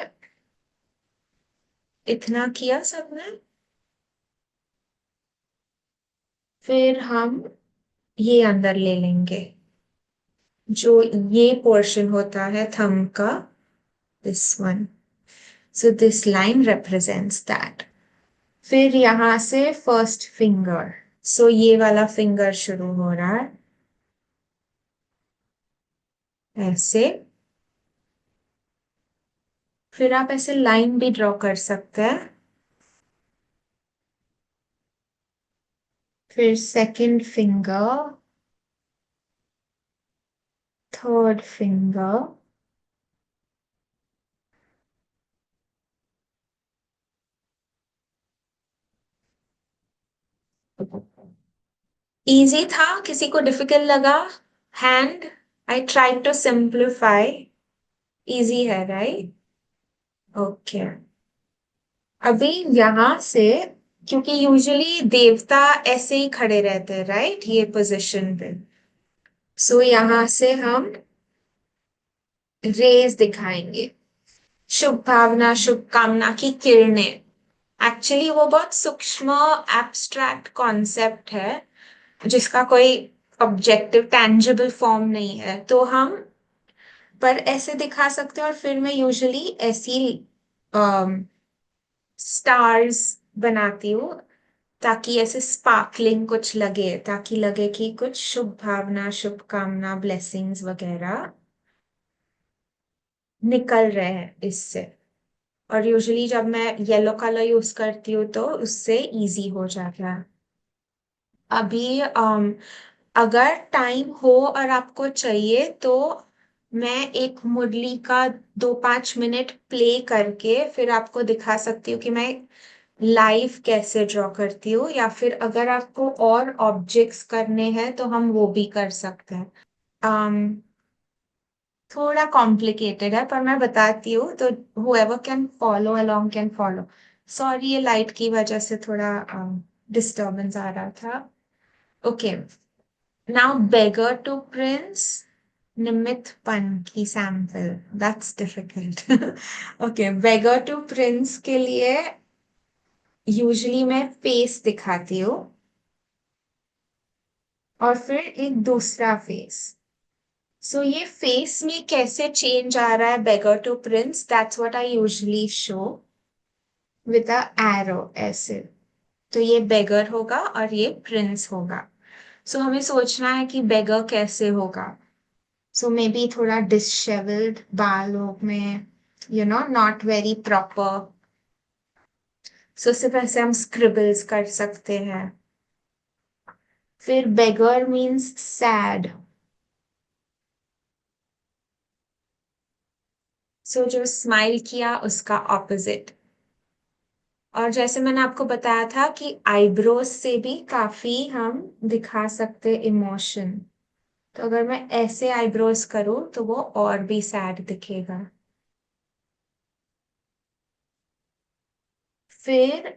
इतना किया सबने। फिर हम ये अंदर ले लेंगे, जो ये पोर्शन होता है थंब का, this one. So this line represents that. फिर यहां से फर्स्ट फिंगर, सो ये वाला फिंगर शुरू हो रहा है ऐसे। फिर आप ऐसे लाइन भी ड्रॉ कर सकते हैं। फिर second finger, third finger. Easy था, किसी को डिफिकल्ट लगा? Hand, I try to simplify. Easy है, राइट? ओके। अभी यहां से, क्योंकि यूजुअली देवता ऐसे ही खड़े रहते हैं, राइट, ये पोजीशन पे। सो यहां से हम रेज दिखाएंगे, शुभ भावना शुभ कामना की किरणें। एक्चुअली वो बहुत सूक्ष्म एब्स्ट्रैक्ट कॉन्सेप्ट है, जिसका कोई ऑब्जेक्टिव टेंजिबल फॉर्म नहीं है, तो हम पर ऐसे दिखा सकते हैं। और फिर मैं यूजुअली ऐसी स्टार्स बनाती हूँ, ताकि ऐसे स्पार्कलिंग कुछ लगे, ताकि लगे कि कुछ शुभ भावना शुभ कामना ब्लेसिंग्स वगैरह निकल रहे हैं इससे। और यूजुअली जब मैं येलो कलर यूज करती हूँ तो उससे इजी हो जाता है। अभी अगर टाइम हो और आपको चाहिए तो मैं एक मुरली का 2-5 मिनट प्ले करके फिर आपको दिखा सकती हूँ कि मैं लाइव कैसे ड्रॉ करती हूँ, या फिर अगर आपको और ऑब्जेक्ट्स करने हैं तो हम वो भी कर सकते हैं। um, थोड़ा कॉम्प्लिकेटेड है पर मैं बताती हूँ, तो whoever can follow along can follow. Sorry, ये लाइट की वजह से थोड़ा डिस्टरबेंस आ रहा था। Okay, now beggar to prince, निमित पन की sample, that's difficult. Okay, beggar to prince के लिए यूजुअली मैं फेस दिखाती हूँ, और फिर एक दूसरा फेस। सो ये फेस में कैसे चेंज आ रहा है beggar to prince, that's what I usually show with a arrow ऐसे। तो ये बेगर होगा और ये प्रिंस होगा। सो हमें सोचना है कि बेगर कैसे होगा। सो मे बी थोड़ा डिसहेवल्ड बालों में, नॉट वेरी प्रॉपर। सो सिर्फ ऐसे हम स्क्रिबल्स कर सकते हैं। फिर बेगर मीन्स सैड। सो जो स्माइल किया उसका ऑपोजिट। और जैसे मैंने आपको बताया था कि आईब्रोज से भी काफी हम दिखा सकते इमोशन। तो अगर मैं ऐसे आईब्रोज करूं तो वो और भी सैड दिखेगा। फिर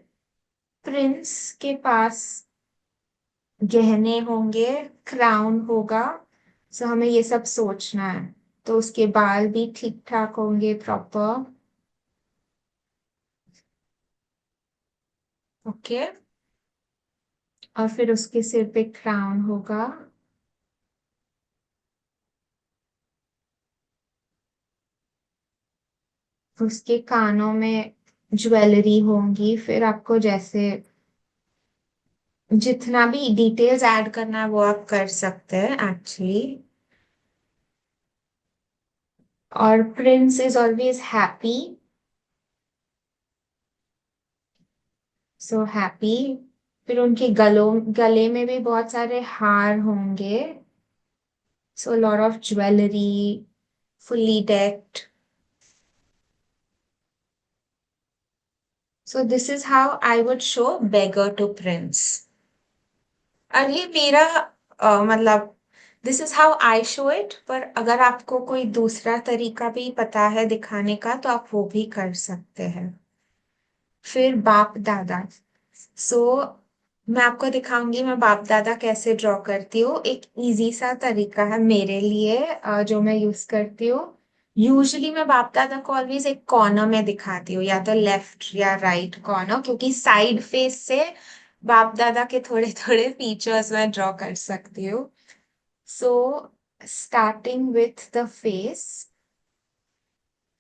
प्रिंस के पास गहने होंगे, क्राउन होगा। सो हमें ये सब सोचना है। तो उसके बाल भी ठीक ठाक होंगे, प्रॉपर। ओके। और फिर उसके सिर पे क्राउन होगा। उसके कानों में ज्वेलरी होंगी। फिर आपको जैसे जितना भी डिटेल्स ऐड करना है वो आप कर सकते हैं एक्चुअली। और prince is always happy. So happy. फिर उनके गले में भी बहुत सारे हार होंगे। So lot of jewellery, fully decked. So this is how I would show beggar to prince. और ये मेरा मतलब this is how I show it. पर अगर आपको कोई दूसरा तरीका भी पता है दिखाने का तो आप वो भी कर सकते हैं। फिर बाप दादा। सो मैं आपको दिखाऊंगी मैं बाप दादा कैसे ड्रॉ करती हूँ। एक इजी सा तरीका है मेरे लिए जो मैं यूज करती हूँ। यूजुअली मैं बाप दादा को ऑलवेज एक कॉर्नर में दिखाती हूँ, या तो लेफ्ट या राइट कॉर्नर, क्योंकि साइड फेस से बाप दादा के थोड़े थोड़े फीचर्स मैं ड्रॉ कर सकती हूँ। So starting with the face,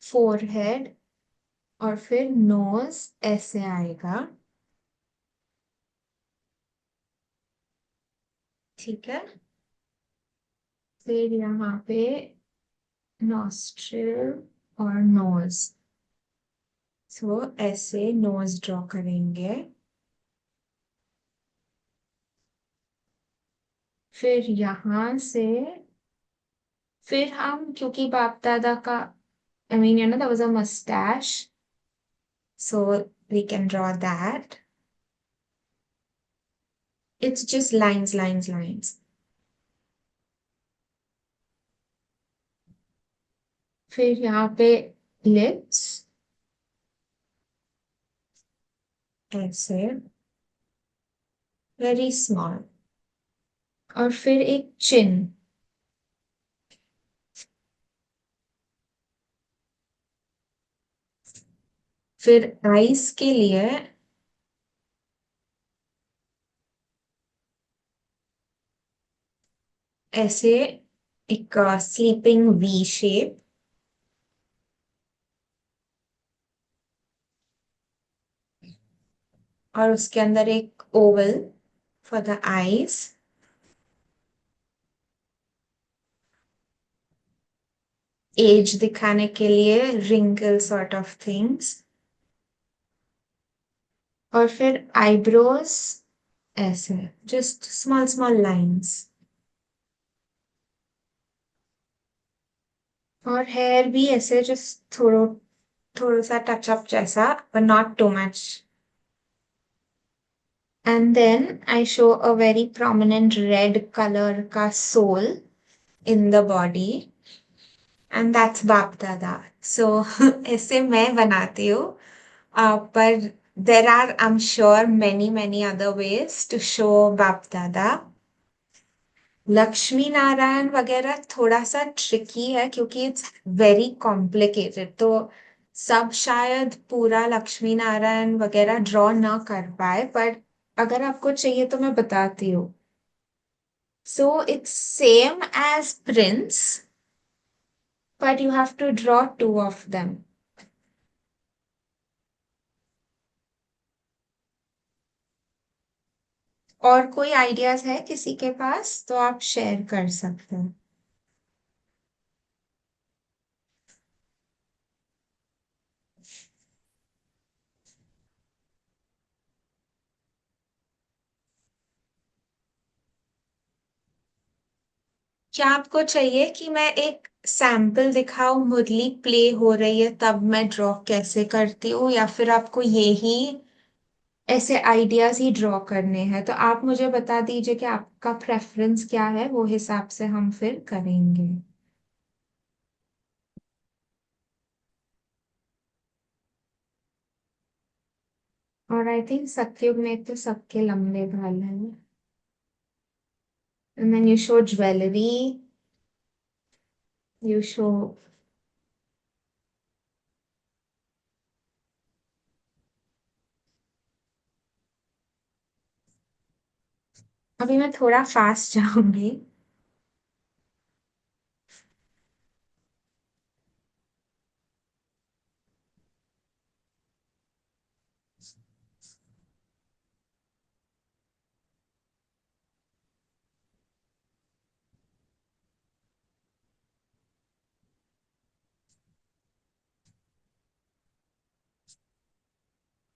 forehead, और फिर नोज ऐसे आएगा। ठीक है। फिर यहाँ पे नॉस्ट्रिल और नोज। सो ऐसे नोज ड्रॉ करेंगे। फिर यहाँ से फिर हम, क्योंकि बाप दादा का I mean you know that was a moustache, so we can draw that. It's just lines lines lines. फिर यहाँ पे लिप्स ऐसे, वेरी स्मॉल। और फिर एक चिन। फिर आईज के लिए ऐसे एक स्लीपिंग वी शेप। और उसके अंदर एक ओवल फॉर द आईज। एज दिखाने के लिए रिंकल सॉर्ट ऑफ थिंग्स। और फिर आईब्रोज ऐसे, जस्ट स्मॉल स्मॉल लाइंस। और हेयर भी ऐसे जस्ट थोड़ा थोड़ा सा टचअप जैसा, but not too much. And then I show a very prominent red color का soul in the body. And that's बाप दादा. So ऐसे मैं बनाती हूँ। पर there are, I'm sure, many other ways to show बाप दादा। लक्ष्मी नारायण वगैरह थोड़ा सा ट्रिकी है क्योंकि इट्स वेरी कॉम्प्लिकेटेड। तो सब शायद पूरा लक्ष्मी नारायण वगैरह ड्रॉ ना कर पाए, पर अगर आपको चाहिए तो मैं बताती हूँ। So it's same as prince, but you have to draw two of them. और कोई आइडियाज है किसी के पास तो आप शेयर कर सकते हैं। क्या आपको चाहिए कि मैं एक सैंपल दिखाऊं, मुरली प्ले हो रही है तब मैं ड्रॉ कैसे करती हूँ, या फिर आपको यही ऐसे आइडियाज ही ड्रॉ करने हैं? तो आप मुझे बता दीजिए कि आपका प्रेफरेंस क्या है, वो हिसाब से हम फिर करेंगे। और आई थिंक सत्युग में तो सबके लंबे बाल हैं। And then you show jewelry, you show... अभी मैं थोड़ा फास्ट जाऊंगी।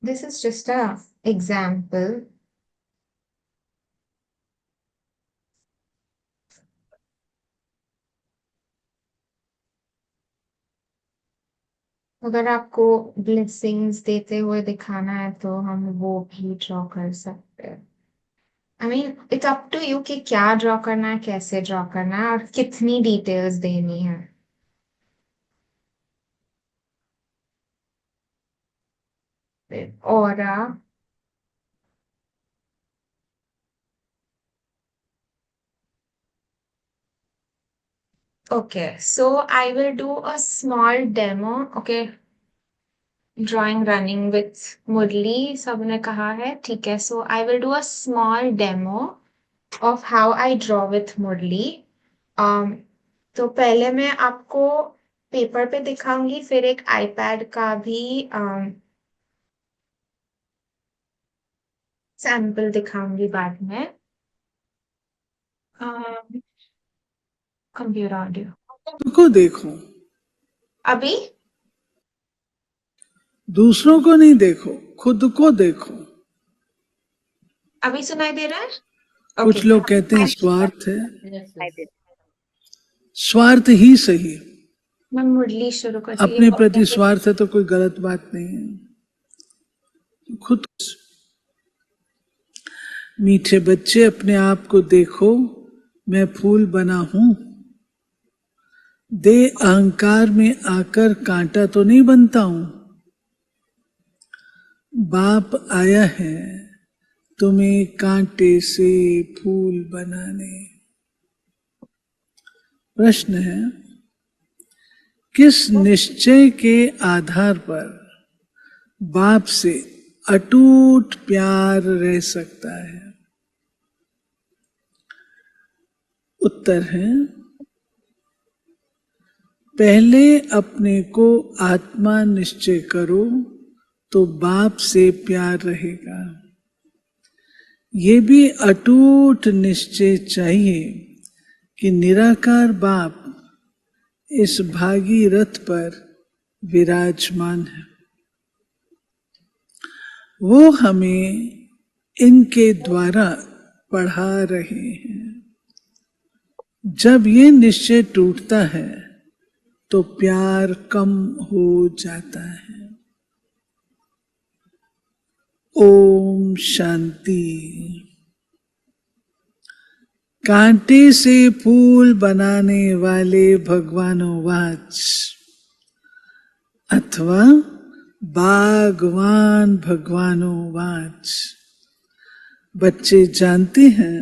This is just a example. अगर आपको ब्लेसिंग्स देते हुए दिखाना है तो हम वो भी ड्रॉ कर सकते हैं। I mean it's up to you कि क्या ड्रॉ करना है, कैसे ड्रॉ करना है और कितनी डिटेल्स देनी है। और okay, so I will do a small demo. Okay, drawing running with Murli, सबने कहा है, ठीक है। So I will do a small demo of how I draw with Murli. तो पहले मैं आपको पेपर पे दिखाऊंगी, फिर एक आईपैड का भी सैंपल दिखाऊंगी बाद में। कंप्यूटर ऑडियो को देखो, अभी दूसरों को नहीं देखो, खुद को देखो। अभी सुनाई दे रहा है? कुछ ओके, लोग कहते हैं स्वार्थ है, स्वार्थ ही सही। मैं मुरली शुरू करती हूँ। अपने प्रति स्वार्थ है तो कोई गलत बात नहीं है। खुद मीठे बच्चे अपने आप को देखो, मैं फूल बना हूं। दे अहंकार में आकर कांटा तो नहीं बनता हूं। बाप आया है तुम्हें कांटे से फूल बनाने। प्रश्न है, किस निश्चय के आधार पर बाप से अटूट प्यार रह सकता है? उत्तर है, पहले अपने को आत्मा निश्चय करो तो बाप से प्यार रहेगा। ये भी अटूट निश्चय चाहिए कि निराकार बाप इस भागी रथ पर विराजमान है। वो हमें इनके द्वारा पढ़ा रहे हैं। जब ये निश्चय टूटता है तो प्यार कम हो जाता है। ओम शांति। कांटे से फूल बनाने वाले भगवानों वाच अथवा बागवान भगवानों वाच। बच्चे जानते हैं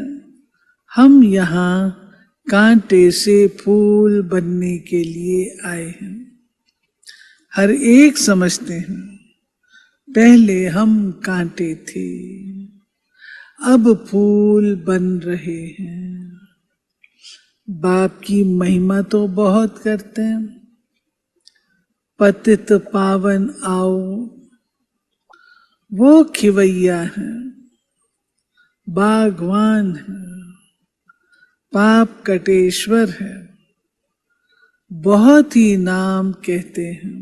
हम यहाँ कांटे से फूल बनने के लिए आए हैं। हर एक समझते हैं पहले हम कांटे थे, अब फूल बन रहे हैं। बाप की महिमा तो बहुत करते हैं। पतित पावन आओ, वो खिवैया है, बागवान है, पाप कटेश्वर है। बहुत ही नाम कहते हैं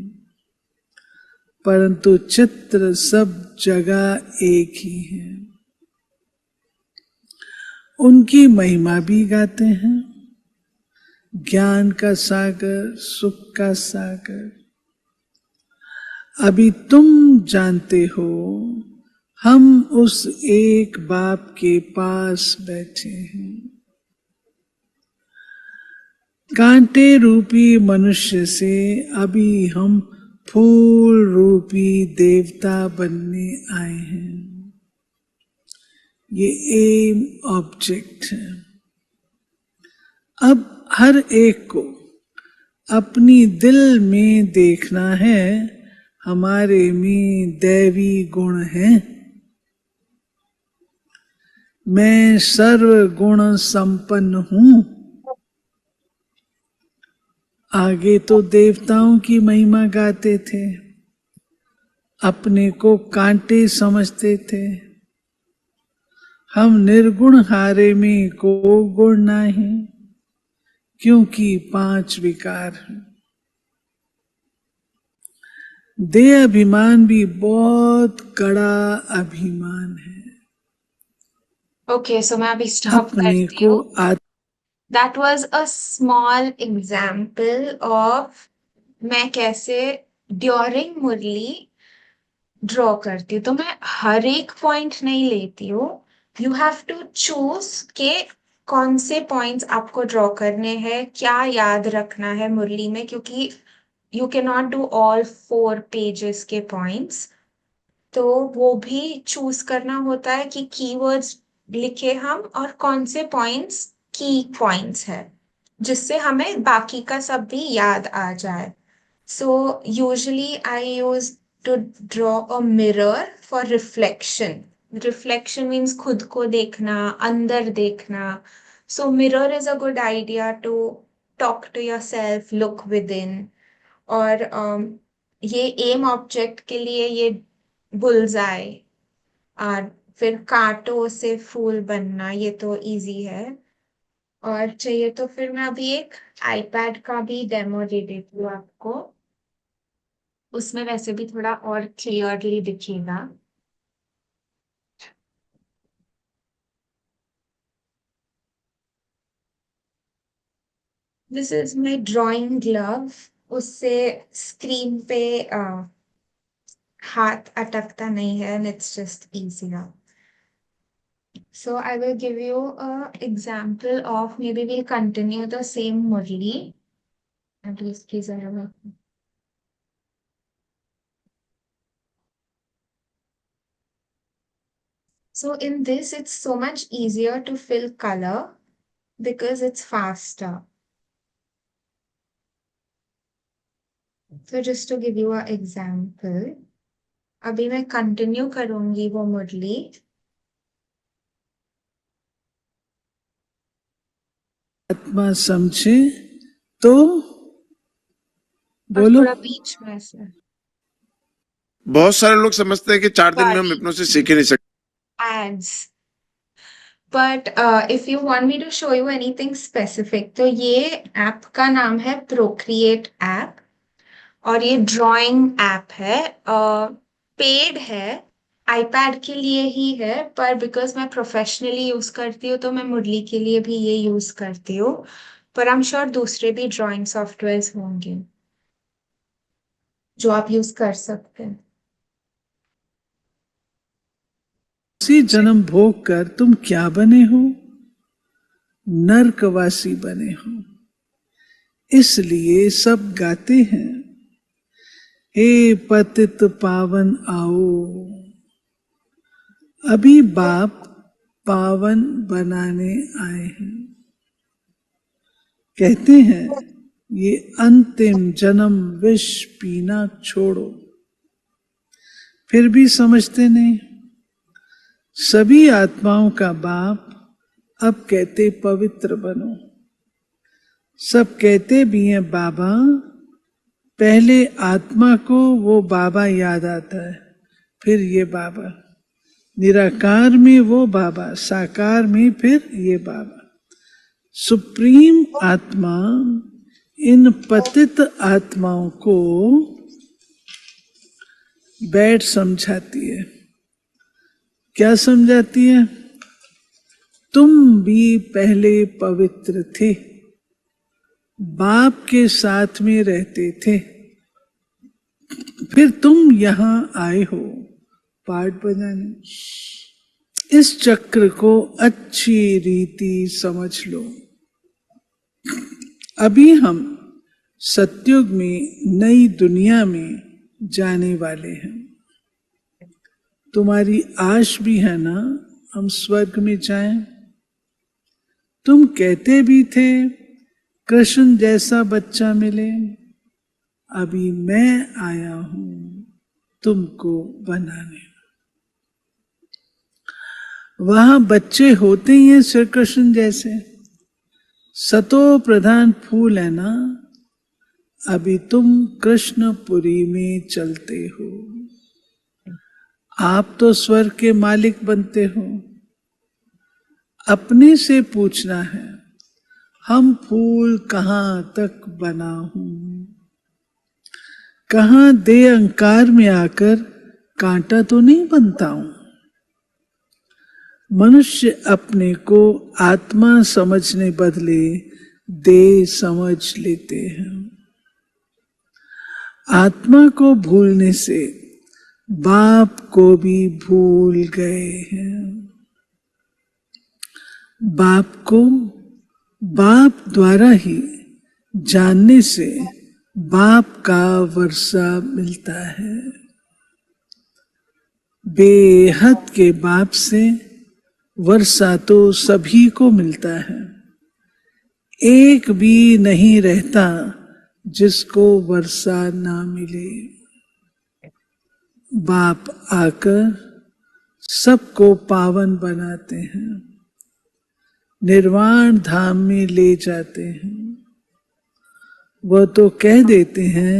परंतु चित्र सब जगह एक ही है। उनकी महिमा भी गाते हैं ज्ञान का सागर, सुख का सागर। अभी तुम जानते हो, हम उस एक बाप के पास बैठे हैं। कांटे रूपी मनुष्य से अभी हम फूल रूपी देवता बनने आए हैं। ये एम ऑब्जेक्ट है। अब हर एक को अपनी दिल में देखना है, हमारे में दैवी गुण है। मैं सर्व गुण संपन्न हूं। आगे तो देवताओं की महिमा गाते थे, अपने को कांटे समझते थे। हम निर्गुण हारे में को गुण नहीं, क्योंकि 5 विकार हैं। देह अभिमान भी बहुत कड़ा अभिमान है। ओके, सो मैं अभी स्टॉप अपने करती को हूँ। That was a small example of मैं कैसे ड्यूरिंग मुरली ड्रॉ करती हूँ। तो मैं हर एक पॉइंट नहीं लेती हूँ। यू हैव टू चूज के कौन से पॉइंट्स आपको ड्रॉ करने हैं, क्या याद रखना है मुरली में, क्योंकि you can not do all 4 pages के पॉइंट्स। तो वो भी चूज करना होता है कि कीवर्ड्स लिखे हम और कौन से पॉइंट्स की पॉइंट्स है, जिससे हमें बाकी का सब भी याद आ जाए। So usually I use to draw a mirror for reflection. Reflection means खुद को देखना, अंदर देखना. So mirror is a good idea to talk to yourself, look within. और ये एम ऑब्जेक्ट के लिए ये बुलजाई, और फिर कांटों से फूल बनना, ये तो इजी है। और चाहिए तो फिर मैं अभी एक आईपैड का भी डेमो दे देती हूँ आपको, उसमें वैसे भी थोड़ा और क्लियरली दिखेगा। This is my drawing glove. उससे स्क्रीन पे हाथ अटकता नहीं है, and it's just easier. So I will give you a example of, maybe we'll continue the same Murli. And please, Arava. So in this, it's so much easier to fill color because it's faster. So just to give you an example, अभी मैं कंटिन्यू करूंगी वो मुरली। आत्मा समझे तो और बोलो। थोड़ा बीच में से बहुत सारे लोग समझते हैं कि 4 दिन में हम हिप्नोसिस सीख ही नहीं सकते। ads. But if you want me to show you anything specific, तो ये ऐप का नाम है Procreate ऐप, और ये ड्राइंग ऐप है, पेड है, आईपैड के लिए ही है, पर बिकॉज मैं प्रोफेशनली यूज करती हूँ तो मैं मुरली के लिए भी ये यूज करती हूँ। पर आई एम श्योर दूसरे भी ड्राइंग सॉफ्टवेयर होंगे जो आप यूज कर सकते हैं। इसी जन्म भोग कर तुम क्या बने हो? नरकवासी बने हो। इसलिए सब गाते हैं, हे पतित पावन आओ। अभी बाप पावन बनाने आए हैं। कहते हैं ये अंतिम जन्म विष पीना छोड़ो, फिर भी समझते नहीं। सभी आत्माओं का बाप अब कहते पवित्र बनो। सब कहते भी हैं बाबा, पहले आत्मा को वो बाबा याद आता है, फिर ये बाबा। निराकार में वो बाबा, साकार में फिर ये बाबा। सुप्रीम आत्मा इन पतित आत्माओं को बैठ समझाती है। क्या समझाती है? तुम भी पहले पवित्र थे, बाप के साथ में रहते थे, फिर तुम यहां आए हो पाठ बजाने। इस चक्र को अच्छी रीति समझ लो। अभी हम सतयुग में नई दुनिया में जाने वाले हैं। तुम्हारी आश भी है ना हम स्वर्ग में जाएं? तुम कहते भी थे कृष्ण जैसा बच्चा मिले। अभी मैं आया हूं तुमको बनाने। वहां बच्चे होते ही हैं श्री कृष्ण जैसे, सतो प्रधान फूल है ना। अभी तुम कृष्णपुरी में चलते हो। आप तो स्वर्ग के मालिक बनते हो। अपने से पूछना है हम फूल कहां तक बना हूं। कहां दे अहंकार में आकर कांटा तो नहीं बनता हूं। मनुष्य अपने को आत्मा समझने बदले देह समझ लेते हैं। आत्मा को भूलने से बाप को भी भूल गए हैं। बाप को बाप द्वारा ही जानने से बाप का वर्षा मिलता है। बेहद के बाप से वर्षा तो सभी को मिलता है। एक भी नहीं रहता जिसको वर्षा ना मिले। बाप आकर सबको पावन बनाते हैं, निर्वाण धाम में ले जाते हैं। वह तो कह देते हैं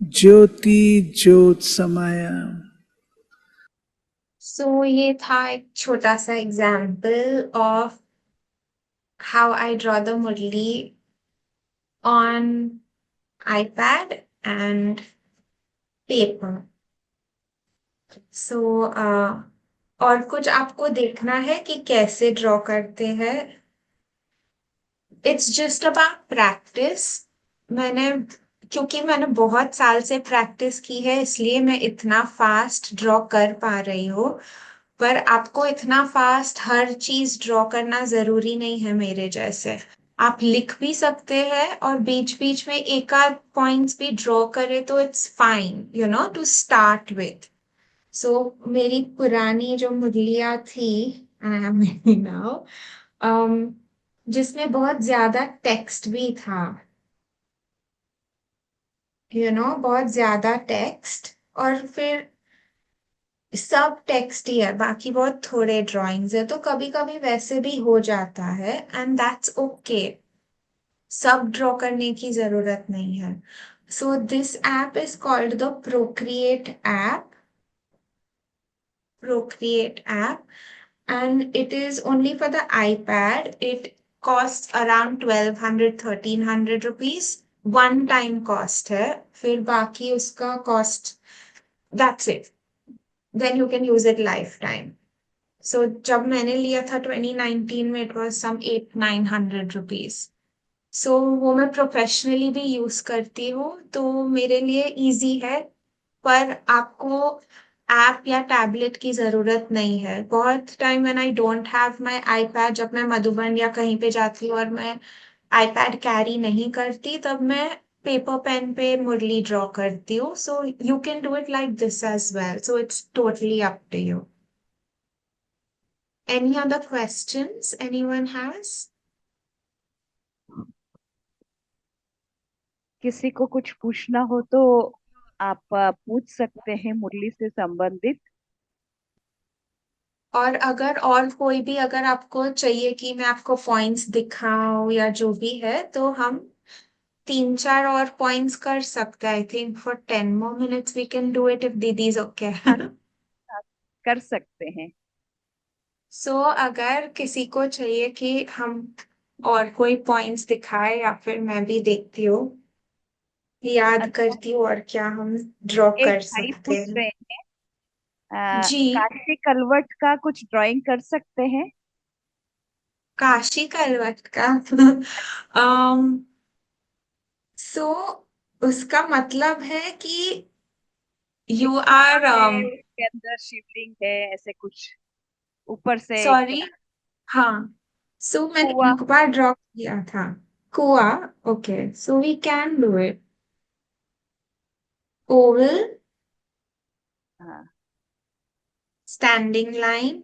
ज्योति ज्योत समाया। सो ये था एक छोटा सा example of how I draw the Murli on iPad and paper. So और कुछ आपको देखना है कि कैसे ड्रॉ करते हैं? It's just about practice. मैंने क्योंकि मैंने बहुत साल से प्रैक्टिस की है इसलिए मैं इतना फास्ट ड्रॉ कर पा रही हूँ। पर आपको इतना फास्ट हर चीज ड्रॉ करना जरूरी नहीं है मेरे जैसे। आप लिख भी सकते हैं और बीच बीच में एक आध पॉइंट्स भी ड्रॉ करें तो it's fine, you know, to start with. So मेरी पुरानी जो मुरलियाँ थी, आई एम नाउ, जिसमें बहुत ज्यादा टेक्स्ट भी था, बहुत ज्यादा टेक्स्ट, और फिर सब टेक्स्ट ही है, बाकी बहुत थोड़े ड्राइंग्स है, तो कभी कभी वैसे भी हो जाता है एंड दैट्स ओके। सब ड्रॉ करने की जरूरत नहीं है। So this app is called the Procreate app. Procreate app, and it is only for the iPad. It costs around 1200 1300 rupees. One time cost है, फिर बाकी उसका cost, that's it. Then you can use it lifetime. So जब मैंने लिया था 2019 में, it was some 800 900 rupees. सो वो मैं प्रोफेशनली भी यूज करती हूँ तो मेरे लिए इजी है। पर आपको ऐप या टैबलेट की जरूरत नहीं है। बहुत time when I don't have my iPad, जब मैं मधुबन या कहीं पे जाती हूँ और मैं आईपैड कैरी नहीं करती, तब मैं पेपर पेन पे मुरली ड्रॉ करती हूँ। So you can do it like this as well, so it's totally up to you. Any other questions anyone has? किसी को कुछ पूछना हो तो आप पूछ सकते हैं मुरली से संबंधित। और अगर और कोई भी, अगर आपको चाहिए कि मैं आपको पॉइंट्स दिखाऊं या जो भी है, तो हम 3 4 और पॉइंट्स कर सकते हैं। I think for 10 more minutes we can do it, if दीदी इज ओके। हाँ, हाँ, कर सकते हैं। सो अगर किसी को चाहिए कि हम और कोई पॉइंट्स दिखाए, या फिर मैं भी देखती हूँ, याद अच्छा, करती हूँ और क्या हम ड्रॉ एक कर भाई सकते पूछ हैं। रहे हैं जी। काशी कलवट का कुछ ड्राइंग कर सकते हैं? काशी कलवट का? सो उसका मतलब है कि यू आर है उसके अंदर शिवलिंग है ऐसे कुछ ऊपर से एक सॉरी, हाँ, सो मैंने कुआं। एक बार ड्रॉ किया था कुआ। Okay, so we can do it. Oval, हाँ। स्टैंडिंग लाइन,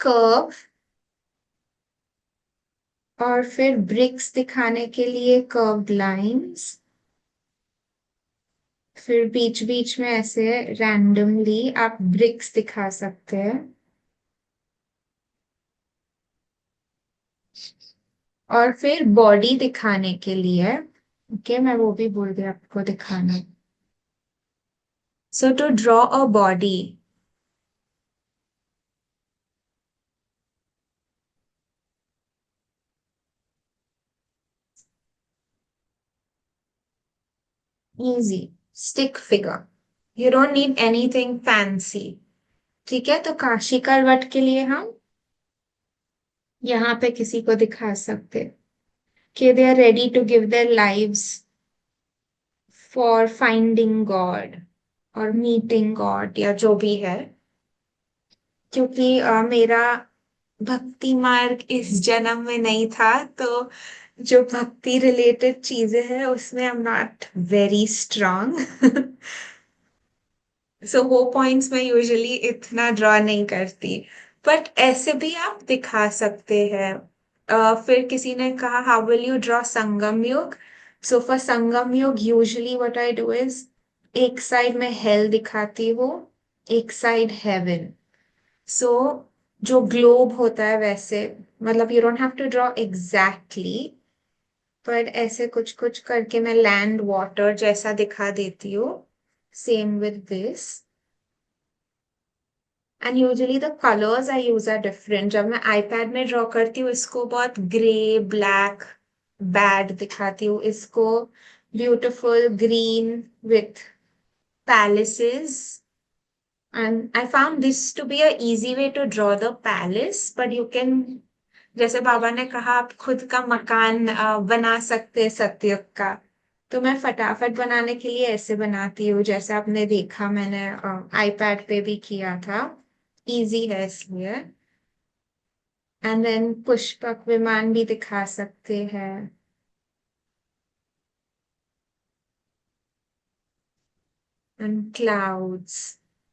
कर्व, और फिर ब्रिक्स दिखाने के लिए कर्व्ड लाइंस, फिर बीच बीच में ऐसे रैंडमली आप ब्रिक्स दिखा सकते हैं, और फिर बॉडी दिखाने के लिए, ओके, मैं वो भी बोल दिया आपको दिखाना। So to draw a body, easy, stick figure, you don't need anything fancy. ठीक है, तो काशी करवट के लिए हम यहाँ पे किसी को दिखा सकते कि they are ready to give their lives for finding God और मीटिंग गॉड या जो भी है, क्योंकि मेरा भक्ति मार्ग इस जन्म में नहीं था, तो जो भक्ति रिलेटेड चीजें हैं उसमें I am not very strong. So वो पॉइंट्स मैं यूजुअली इतना ड्रॉ नहीं करती, बट ऐसे भी आप दिखा सकते हैं। फिर किसी ने कहा हाउ विल यू ड्रॉ संगम युग। सो फॉर संगम युग usually what I do is, एक साइड में हेल दिखाती हूँ, एक साइड हेवन। सो जो ग्लोब होता है वैसे, मतलब you don't have to draw exactly, पर ऐसे कुछ कुछ करके मैं लैंड वाटर जैसा दिखा देती हूँ। Same with this, and usually the colours I use are different. जब मैं आईपैड में ड्रॉ करती हूँ इसको बहुत ग्रे ब्लैक बैड दिखाती हूँ, इसको beautiful green with palaces, and I found this to be a easy way to draw the palace, but you can, जैसे बाबा ने कहा आप खुद का मकान बना सकते हैं सतयुग का, तो मैं फटाफट बनाने के लिए ऐसे बनाती हूँ जैसे आपने देखा मैंने आईपैड पे भी किया था, इजी है इसलिए। एंड देन पुष्पक विमान भी दिखा सकते हैं, and clouds.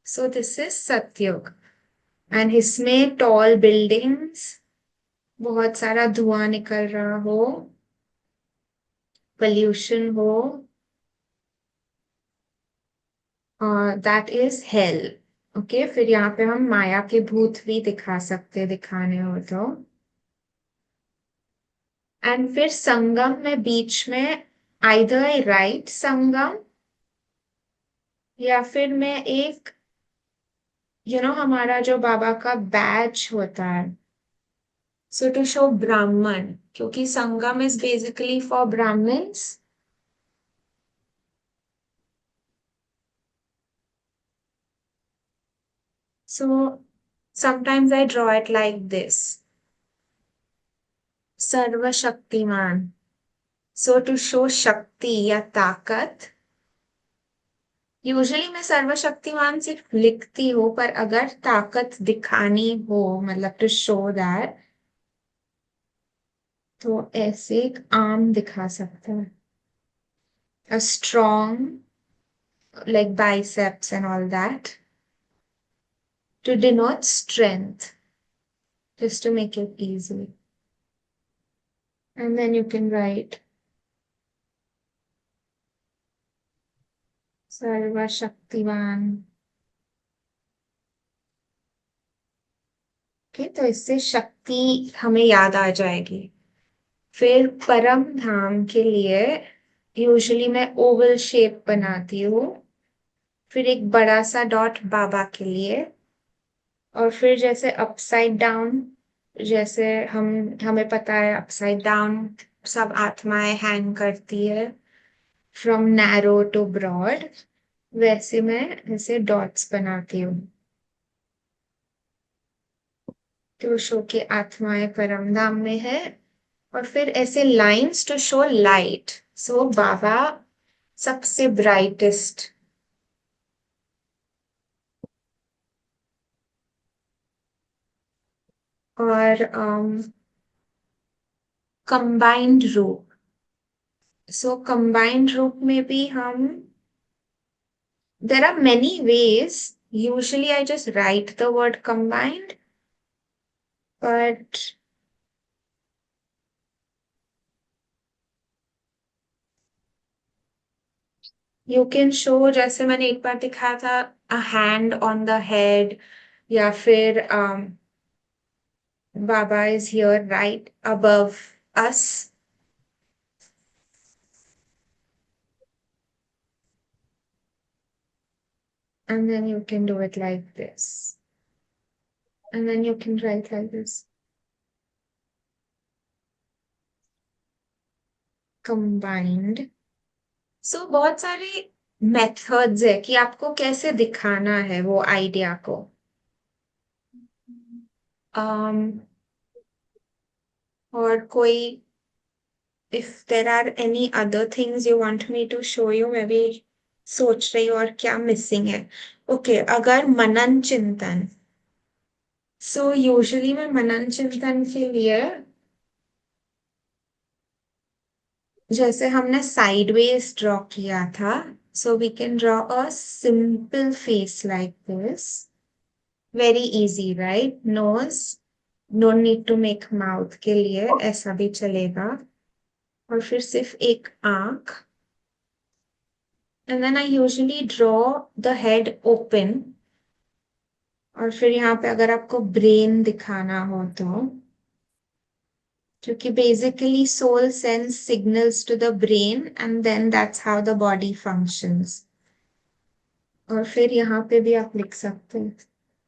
So this is सतयुग, एंड इसमें टॉल बिल्डिंग्स, बहुत सारा धुआं निकल रहा हो, पोल्यूशन हो, दैट इज हेल। ओके, फिर यहाँ पे हम माया के भूत भी दिखा सकते, दिखाने हो तो। एंड फिर संगम में बीच में आइदर आई राइट संगम, या फिर मैं एक हमारा जो बाबा का बैच होता है, सो टू शो ब्राह्मण, क्योंकि Sangam is basically for Brahmins. So sometimes I draw it like this, सर्वशक्तिमान, सो टू शो शक्ति या ताकत। यूजुअली मैं सर्वशक्तिमान सिर्फ लिखती हूँ, पर अगर ताकत दिखानी हो, मतलब टू शो दैट, तो ऐसे एक आर्म दिखा सकते हैं, a strong like biceps and all that, to denote strength, just to make it easy. And then you can write सर्व शक्तिवान। ओके, तो इससे शक्ति हमें याद आ जाएगी। फिर परम धाम के लिए यूजुअली मैं ओवल शेप बनाती हूँ, फिर एक बड़ा सा डॉट बाबा के लिए, और फिर जैसे अपसाइड डाउन, जैसे हमें पता है अपसाइड डाउन सब आत्माएं हैंग करती है, फ्रॉम नैरो टू ब्रॉड, वैसे मैं ऐसे डॉट्स बनाती हूँ, तो शो की आत्माएं परम धाम में है, और फिर ऐसे लाइंस टू शो लाइट। सो बाबा सबसे ब्राइटेस्ट। और कंबाइंड रूप। सो कंबाइंड रूप में भी हम, there are many ways. Usually I just write the word combined, but you can show, जैसे मैंने एक बार दिखाया था, a hand on the head, या फिर Baba is here right above us. And then you can do it like this. And then you can write like this. Combined. So बहुत सारे methods है कि आपको कैसे दिखाना है वो आइडिया को. और कोई, if there are any other things you want me to show you, मैं भी सोच रही हूँ और क्या मिसिंग है. ओके, अगर मनन चिंतन, सो यूजुअली मैं मनन चिंतन के लिए, जैसे हमने साइडवेज ड्रॉ किया था, so we can draw a simple face like this. Very easy right? Nose, no need to make mouth के लिए, ऐसा भी चलेगा. और फिर सिर्फ एक आंख. And then I usually draw the head open. और फिर यहाँ पे अगर आपको ब्रेन दिखाना हो तो, क्योंकि basically soul sends signals to the brain and then that's how the body functions. और फिर यहाँ पे भी आप लिख सकते हैं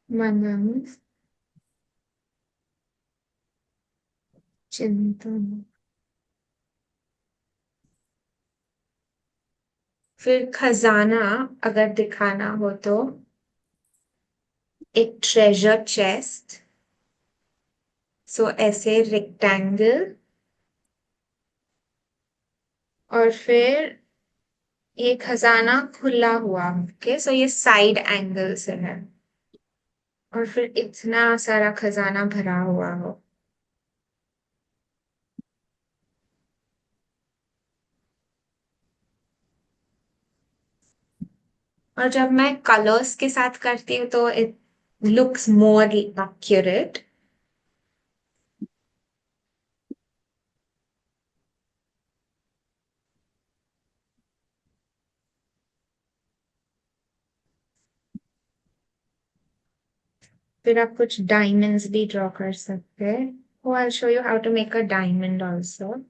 मनन चिंतन. फिर खजाना अगर दिखाना हो तो एक ट्रेजर चेस्ट. सो ऐसे रेक्टेंगल. और फिर ये खजाना खुला हुआ. ओके, सो ये साइड एंगल से है. और फिर इतना सारा खजाना भरा हुआ हो. और जब मैं कलर्स के साथ करती हूँ तो इट लुक्स मोर एक्यूरेट. फिर आप कुछ डायमंड्स भी ड्रॉ कर सकते हैं. Oh, I'll show you how to make a diamond also.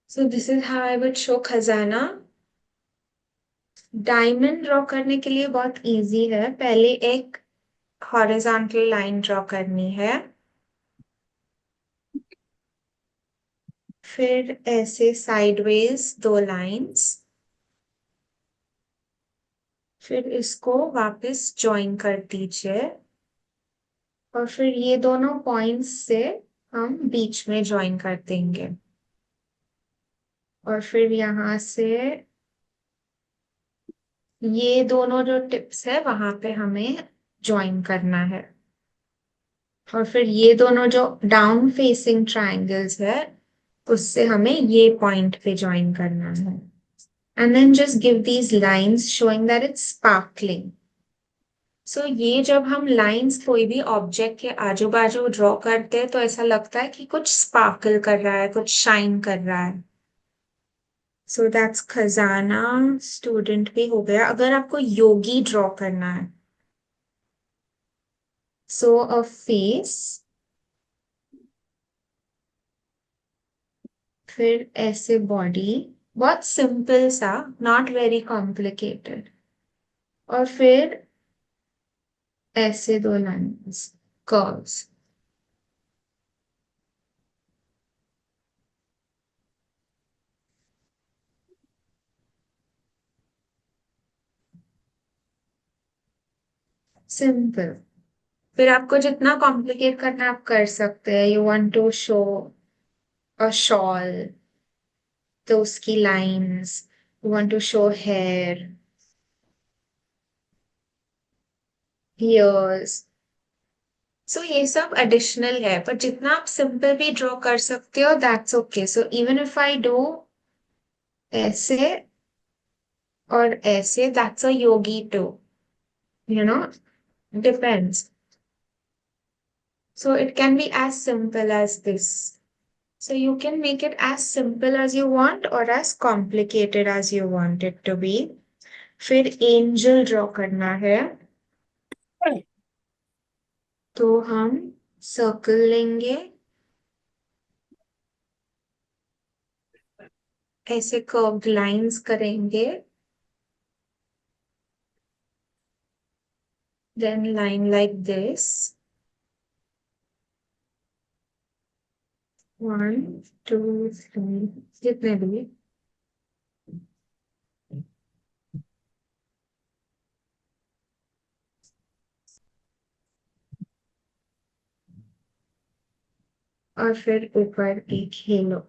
So this is how I would show खजाना. डायमंड ड्रॉ करने के लिए बहुत इजी है. पहले एक हॉरिजॉन्टल लाइन ड्रॉ करनी है. फिर ऐसे साइडवेज 2 लाइंस. फिर इसको वापस ज्वाइन कर दीजिए. और फिर ये दोनों पॉइंट्स से हम बीच में ज्वाइन कर देंगे. और फिर यहाँ से ये दोनों जो टिप्स है वहां पे हमें ज्वाइन करना है. और फिर ये दोनों जो डाउन फेसिंग ट्रायंगल्स है उससे हमें ये पॉइंट पे ज्वाइन करना है. And then just give these lines showing that it's sparkling. So ये जब हम लाइंस कोई भी ऑब्जेक्ट के आजू बाजू ड्रॉ करते हैं तो ऐसा लगता है कि कुछ स्पार्कल कर रहा है, कुछ शाइन कर रहा है. सो दैट्स खजाना. स्टूडेंट भी हो गया. अगर आपको योगी ड्रॉ करना है, सो अ फेस. फिर ऐसे बॉडी, बहुत सिंपल सा, नॉट वेरी कॉम्प्लिकेटेड. और फिर ऐसे 2 लाइन्स, कर्व्स. सिंपल। फिर आपको जितना कॉम्प्लिकेट करना आप कर सकते हैं। You want to show a shawl, तो उसकी lines, you want to show hair, ears, so ये सब एडिशनल है। पर जितना आप सिंपल भी ड्रॉ कर सकते हो that's okay. So even if I do ऐसे और ऐसे, that's a yogi too, you know, depends. So it can be as simple as this. So you can make it as simple as you want or as complicated as you want it to be. फिर एंजल ड्रॉ करना है, तो हम सर्कल लेंगे, ऐसे कर्व्ड लाइंस करेंगे, then line like this, 1 2 3, जितने भी। और फिर ऊपर एक halo.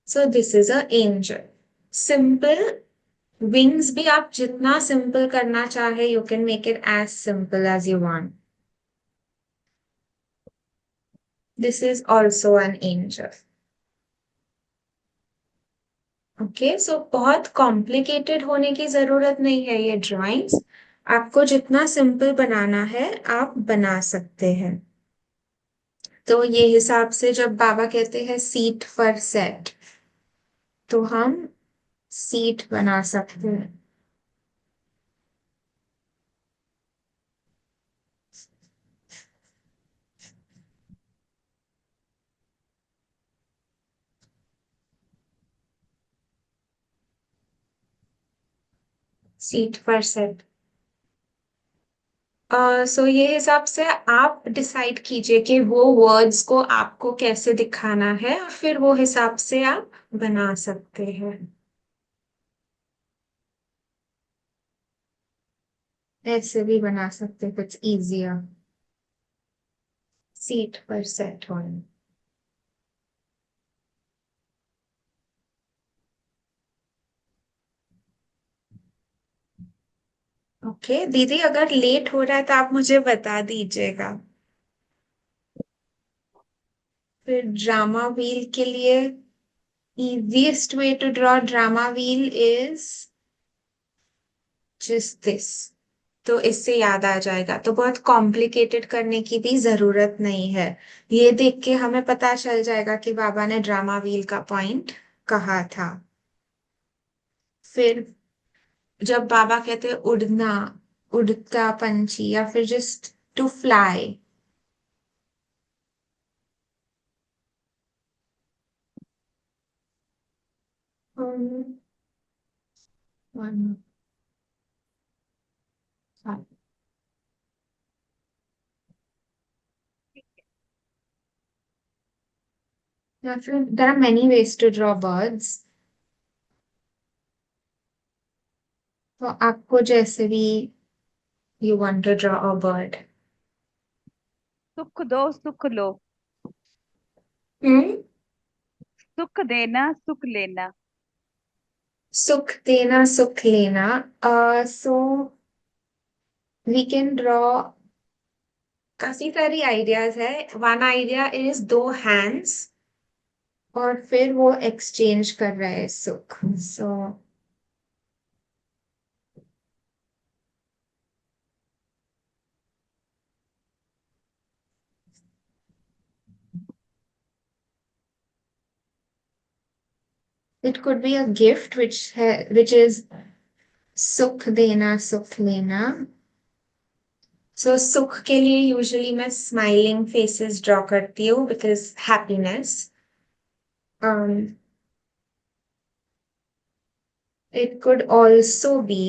So this is a angel. Simple wings भी आप जितना सिंपल करना चाहे, you can make it as simple as you want. This is also an angel. Okay, so बहुत कॉम्प्लिकेटेड होने की जरूरत नहीं है ये ड्राइंग्स। आपको जितना सिंपल बनाना है आप बना सकते हैं। तो ये हिसाब से जब बाबा कहते हैं सीट फॉर सेट, तो हम सीट बना सकते हैं। Seat for set. सो ये हिसाब से आप डिसाइड कीजिए कि वो वर्ड्स को आपको कैसे दिखाना है, और फिर वो हिसाब से आप बना सकते हैं। ऐसे भी बना सकते हैं कुछ इजियर, सीट पर सेट होने। ओके दीदी, अगर लेट हो रहा है तो आप मुझे बता दीजिएगा। फिर ड्रामा व्हील के लिए easiest way to draw drama wheel is just this। तो इससे याद आ जाएगा, तो बहुत कॉम्प्लिकेटेड करने की भी जरूरत नहीं है। ये देख के हमें पता चल जाएगा कि बाबा ने ड्रामा व्हील का पॉइंट कहा था। फिर जब बाबा कहते हैं उड़ना, उड़ता पंछी, या फिर जस्ट टू फ्लाई। या फिर there are many ways to draw birds. तो आपको जैसे भी you want to draw a bird. सुख दो सुख लो, हम्म। सुख देना सुख लेना। सुख देना सुख लेना। सो वी कैन ड्रॉ, काफी सारी आइडियाज है। वन आइडिया इज दो हैंड्स, और फिर वो एक्सचेंज कर रहे हैं सुख। So it could be a gift which is सुख देना सुख लेना। सो सुख के लिए यूजुअली मैं स्माइलिंग फेसेस ड्रॉ करती हूँ, because happiness. It could also be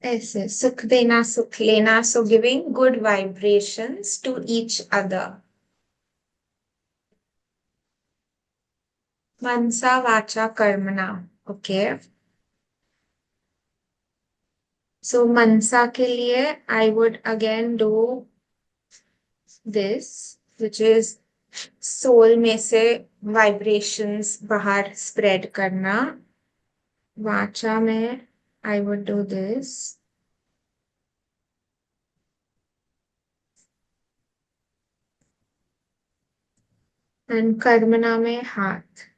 ऐसे सुख देना सुख लेना, so giving good vibrations to each other. मनसा वाचा कर्मणा। ओके, सो मनसा के लिए I would again do this, which is soul में से वाइब्रेशंस बाहर स्प्रेड करना। वाचा में I would do this, and कर्मणा में हाथ।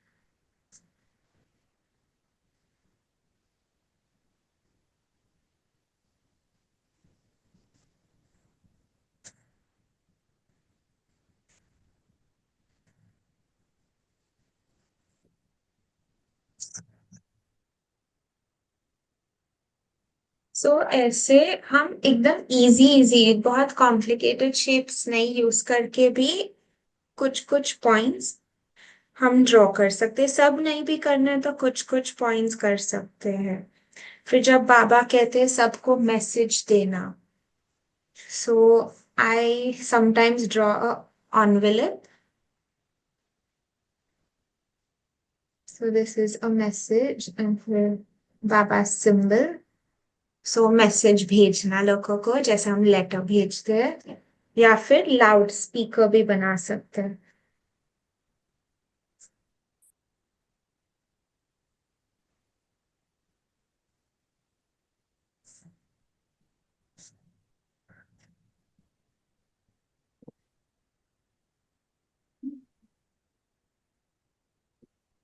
सो ऐसे हम एकदम इजी इजी, बहुत कॉम्प्लिकेटेड शेप्स नहीं यूज करके भी कुछ कुछ पॉइंट्स हम ड्रॉ कर सकते हैं। सब नहीं भी करना है तो कुछ कुछ पॉइंट्स कर सकते हैं। फिर जब बाबा कहते हैं सबको मैसेज देना, so I sometimes draw envelope. So this is a message and फिर बाबा symbol. सो मैसेज भेजना लोगों को, जैसे हम लेटर भेजते हैं, या फिर लाउड स्पीकर भी बना सकते हैं।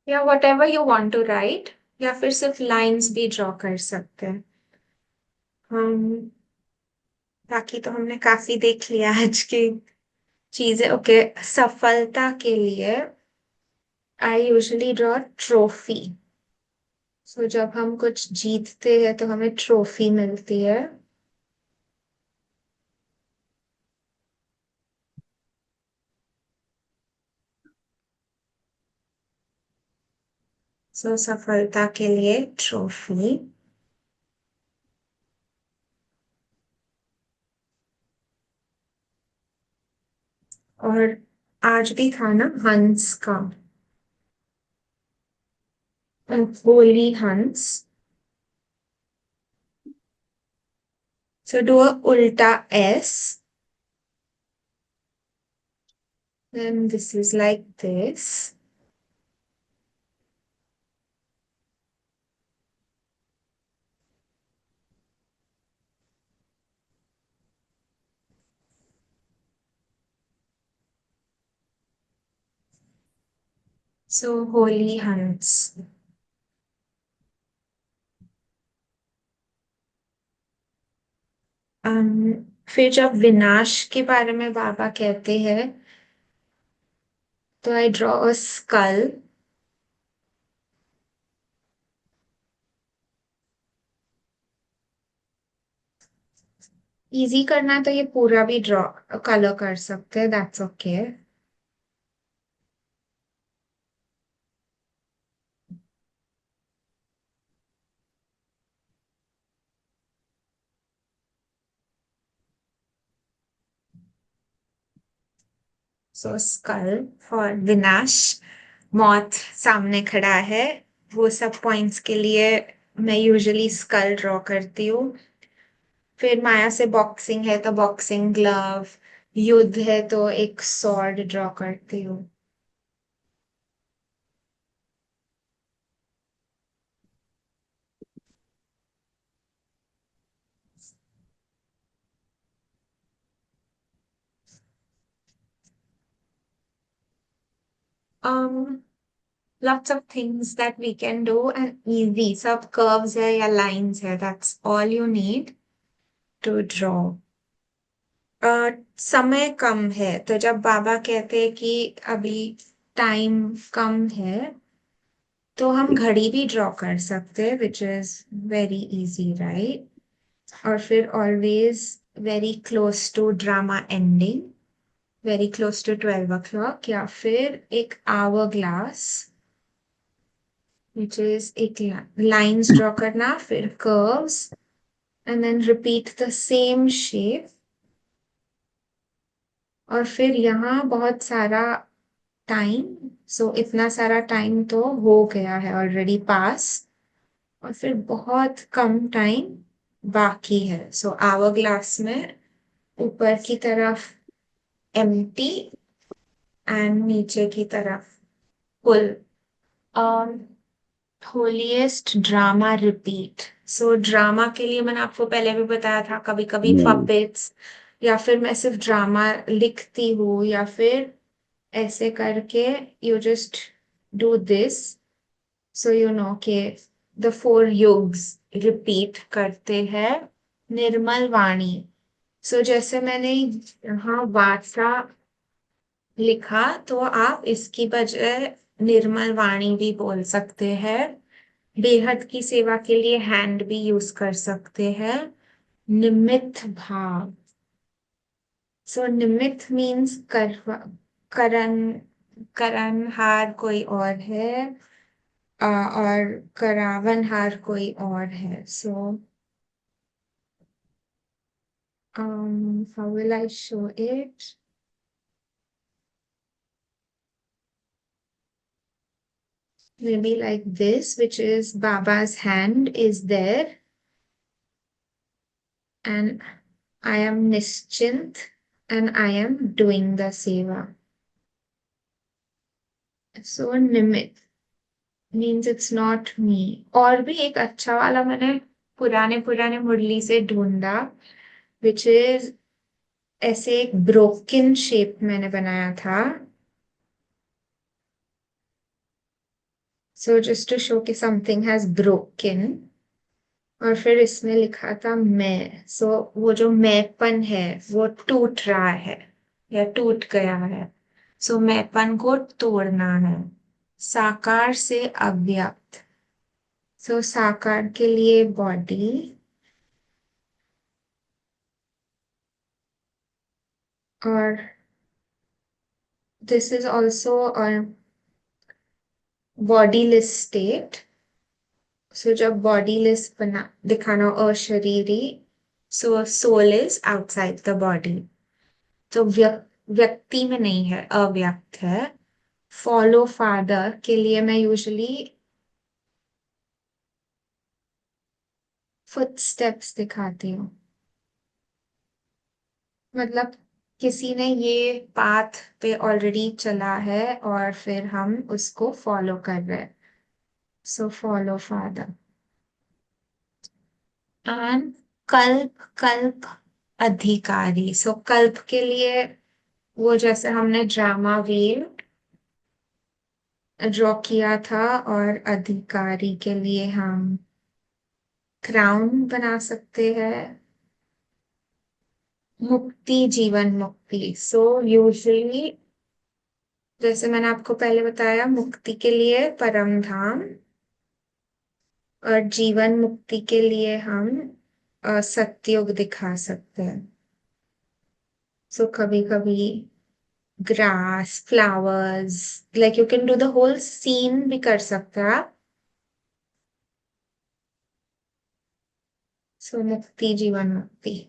या whatever you want to write, या फिर सिर्फ लाइंस भी ड्रॉ कर सकते हैं हम। बाकी तो हमने काफी देख लिया आज की चीजें। ओके, सफलता के लिए आई यूजुअली ड्रॉ ट्रॉफी। सो जब हम कुछ जीतते हैं तो हमें ट्रॉफी मिलती है। सो सफलता के लिए ट्रॉफी। और आज भी था ना हंस का, होली हंस। So do a ulta S. Then this is like this. So holy hands. फिर जब विनाश के बारे में बाबा कहते हैं तो I draw a skull. Easy करना है तो ये पूरा भी ड्रॉ कलर कर सकते हैं, that's okay. So skull for विनाश, मौत सामने खड़ा है। वो सब पॉइंट्स के लिए मैं यूजुअली स्कल ड्रॉ करती हूँ। फिर माया से बॉक्सिंग है तो बॉक्सिंग ग्लव, युद्ध है तो एक स्वॉर्ड ड्रॉ करती हूँ। um lots of things that we can do and easy, सब curves है या lines है, that's all you need to draw। समय कम है तो जब बाबा कहते हैं कि अभी टाइम कम है तो हम घड़ी भी ड्रॉ कर सकते हैं, which is very easy right. और फिर always very close to drama ending, very close to 12 o'clock, या फिर एक आवर ग्लास, विच इज एक लाइंस ड्रॉ करना, फिर curves and then repeat the same shape. और फिर यहाँ बहुत सारा टाइम, सो इतना सारा टाइम तो हो गया है ऑलरेडी पास, और फिर बहुत कम टाइम बाकी है। सो आवर ग्लास में ऊपर की तरफ एम्प्टी एंड नीचे की तरफ full. Holiest drama repeat. So drama के लिए मैंने आपको पहले भी बताया था, कभी कभी पपेट्स या फिर मैं सिर्फ ड्रामा लिखती हूँ, या फिर ऐसे करके you just do this, so you know के द फोर युग्स रिपीट करते हैं। निर्मल वाणी। सो जैसे मैंने यहाँ वाचा लिखा, तो आप इसकी बजाय निर्मल वाणी भी बोल सकते हैं। बेहद की सेवा के लिए हैंड भी यूज कर सकते हैं। निमित्त भाव। सो निमित्त मीन्स करण, करणहार कोई और है, और करावनहार कोई और है। सो how will I show it? Maybe like this, which is Baba's hand is there, and I am Nischint, and I am doing the seva. So Nimit means it's not me. और भी एक अच्छा वाला मैंने पुराने पुराने मुरली से ढूंढा, which is ऐसे एक ब्रोकन शेप मैंने बनाया था। So just to show कि something has broken, और फिर इसमें लिखा था मैं। सो वो जो मैंपन है वो टूट रहा है या टूट गया है, सो मैंपन को तोड़ना है। साकार से अव्यक्त। सो साकार के लिए बॉडी, और this is also bodiless state. So जब बॉडीलेस बना दिखाना अशरीरी, so soul is outside the body, तो व्यक्ति में नहीं है, अव्यक्त है। फॉलो फादर के लिए मैं यूजुअली फुटस्टेप्स दिखाती हूँ, मतलब किसी ने ये पाथ पे ऑलरेडी चला है और फिर हम उसको फॉलो कर रहे हैं। So follow father. एंड कल्प, कल्प अधिकारी। सो कल्प के लिए वो जैसे हमने ड्रामा व्हील ड्रॉ किया था, और अधिकारी के लिए हम क्राउन बना सकते हैं। मुक्ति, जीवन मुक्ति। सो यूजुअली जैसे मैंने आपको पहले बताया, मुक्ति के लिए परम धाम, और जीवन मुक्ति के लिए हम सत्युग दिखा सकते हैं। सो कभी कभी grass, flowers, like you can do the whole scene भी कर सकते हैं आप। सो मुक्ति, जीवन मुक्ति।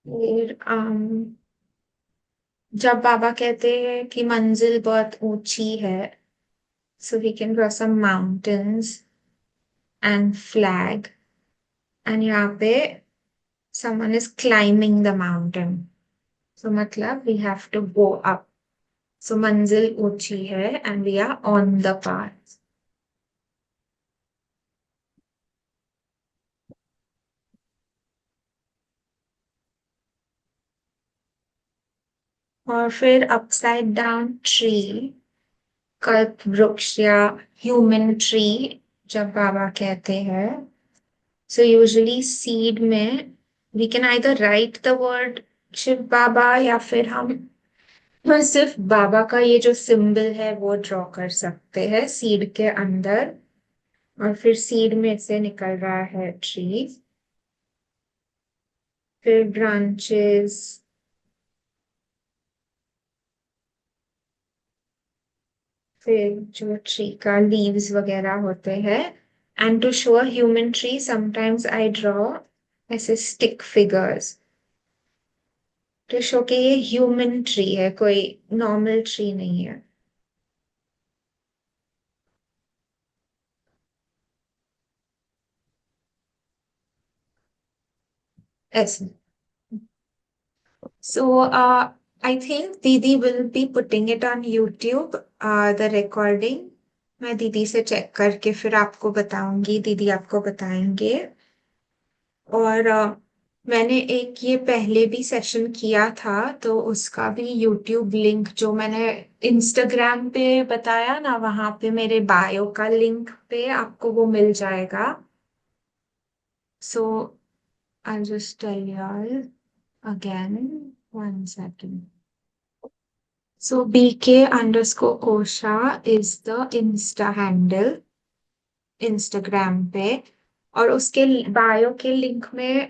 फिर जब बाबा कहते हैं कि मंजिल बहुत ऊंची है, so we can draw some mountains and flag, and यहाँ पे someone is climbing the mountain, so मतलब we have to go up, so मंजिल ऊंची है and we are on the path। और फिर अपसाइड डाउन ट्री, कल्प वृक्ष या ह्यूमन ट्री जब बाबा कहते हैं, so usually seed में we can either write the word Shiv बाबा, या फिर हम सिर्फ बाबा का ये जो सिंबल है वो ड्रॉ कर सकते हैं सीड के अंदर, और फिर सीड में से निकल रहा है ट्री। फिर ब्रांचेस, फिर जो ट्री का लीव्स वगैरह होते हैं। And to show a human tree sometimes I draw ऐसे स्टिक फिगर्स, टू शो कि ये ह्यूमन ट्री है, कोई नॉर्मल ट्री नहीं है। ऐसे। So, I think दीदी will be putting it on YouTube, the recording। मैं दीदी से चेक करके फिर आपको बताऊंगी, दीदी आपको बताएंगे। और मैंने एक ये पहले भी सेशन किया था, तो उसका भी YouTube लिंक जो मैंने इंस्टाग्राम पे बताया ना, वहां पे मेरे बायो का लिंक पे आपको वो मिल जाएगा। So, I'll just tell you all again, 1 second. So BK_Kosha is the Insta handle, Instagram पे। और उसके बायो के लिंक में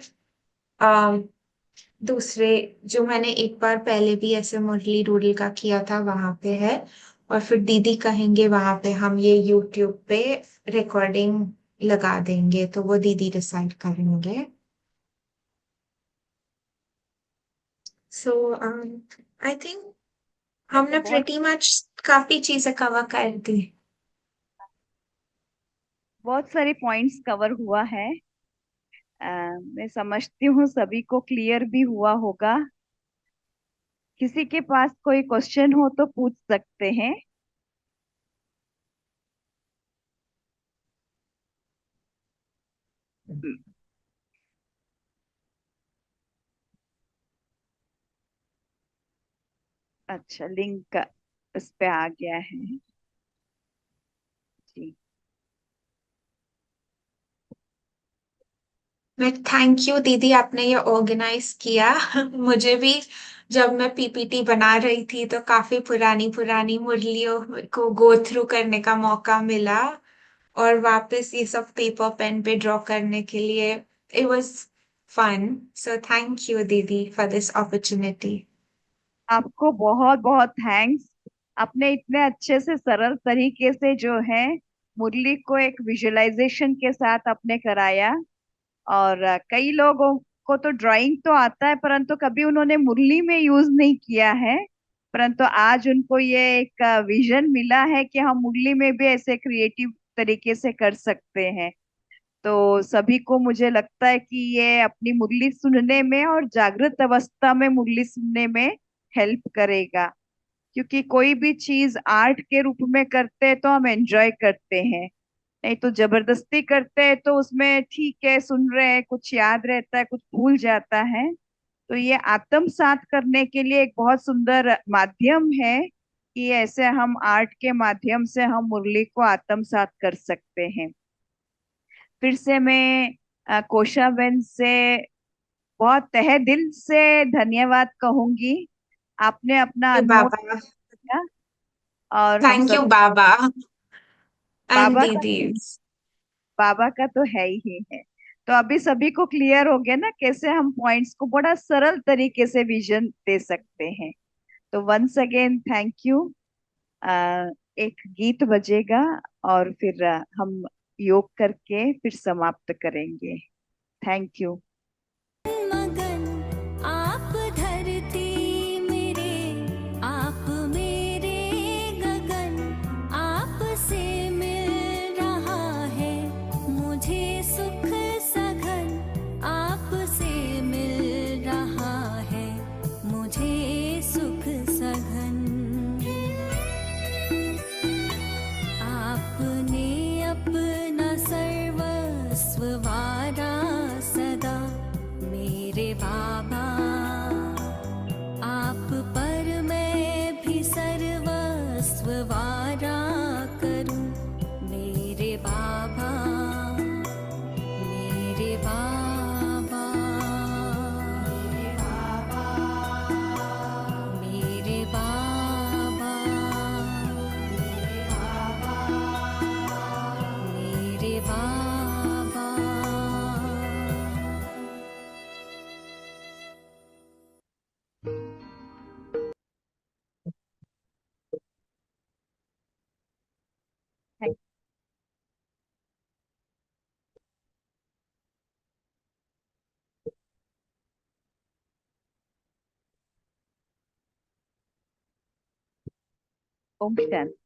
आ, दूसरे जो मैंने एक बार पहले भी ऐसे मुरली डूडल का किया था वहां पे है। और फिर दीदी कहेंगे वहां पे हम ये यूट्यूब पे रिकॉर्डिंग लगा देंगे, तो वो दीदी डिसाइड करेंगे। सो आई थिंक वैसे हमने बहुत प्रिटी मच काफी चीजें कवर कर दी। बहुत सारे पॉइंट्स कवर हुआ है। मैं समझती हूँ सभी को क्लियर भी हुआ होगा। किसी के पास कोई क्वेश्चन हो तो पूछ सकते हैं। अच्छा, लिंक इस पे आ गया है जी। मैं थैंक यू दीदी, आपने ये ऑर्गेनाइज किया। मुझे भी जब मैं पीपीटी बना रही थी तो काफी पुरानी पुरानी मुरलियों को गो थ्रू करने का मौका मिला, और वापस ये सब पेपर पेन पे ड्रॉ करने के लिए it was fun. So thank you दीदी फॉर दिस अपॉर्चुनिटी। आपको बहुत बहुत थैंक्स। आपने इतने अच्छे से सरल तरीके से जो है मुरली को एक विजुअलाइजेशन के साथ आपने कराया। और कई लोगों को तो ड्राइंग तो आता है परंतु कभी उन्होंने मुरली में यूज नहीं किया है। परंतु आज उनको ये एक विजन मिला है कि हम मुरली में भी ऐसे क्रिएटिव तरीके से कर सकते हैं। तो सभी को मुझे लगता है कि ये अपनी मुरली सुनने में और जागृत अवस्था में मुरली सुनने में हेल्प करेगा। क्योंकि कोई भी चीज आर्ट के रूप में करते हैं तो हम एंजॉय करते हैं, नहीं तो जबरदस्ती करते हैं तो उसमें ठीक है सुन रहे हैं, कुछ याद रहता है कुछ भूल जाता है। तो ये आत्मसात करने के लिए एक बहुत सुंदर माध्यम है कि ऐसे हम आर्ट के माध्यम से हम मुरली को आत्मसात कर सकते हैं। फिर से मैं कोशाबेन से बहुत तहे दिल से धन्यवाद कहूंगी। आपने अपना अनमोल बाबा। दिया और हम थैंक यू सब बाबा एंड बाबा का दीदी। बाबा का तो है ही है। तो अभी सभी को क्लियर हो गया ना कैसे हम पॉइंट्स को बड़ा सरल तरीके से विजन दे सकते हैं। तो वंस अगेन थैंक यू। एक गीत बजेगा और फिर हम योग करके फिर समाप्त करेंगे। Thank you. मगन आप धरती मेरे, आप मेरे गगन, आप से मिल रहा है मुझे सुख सघन, आप से मिल रहा है मुझे सुख सघन। आपने अपना सर्वस्व वारा सदा ओम शांति।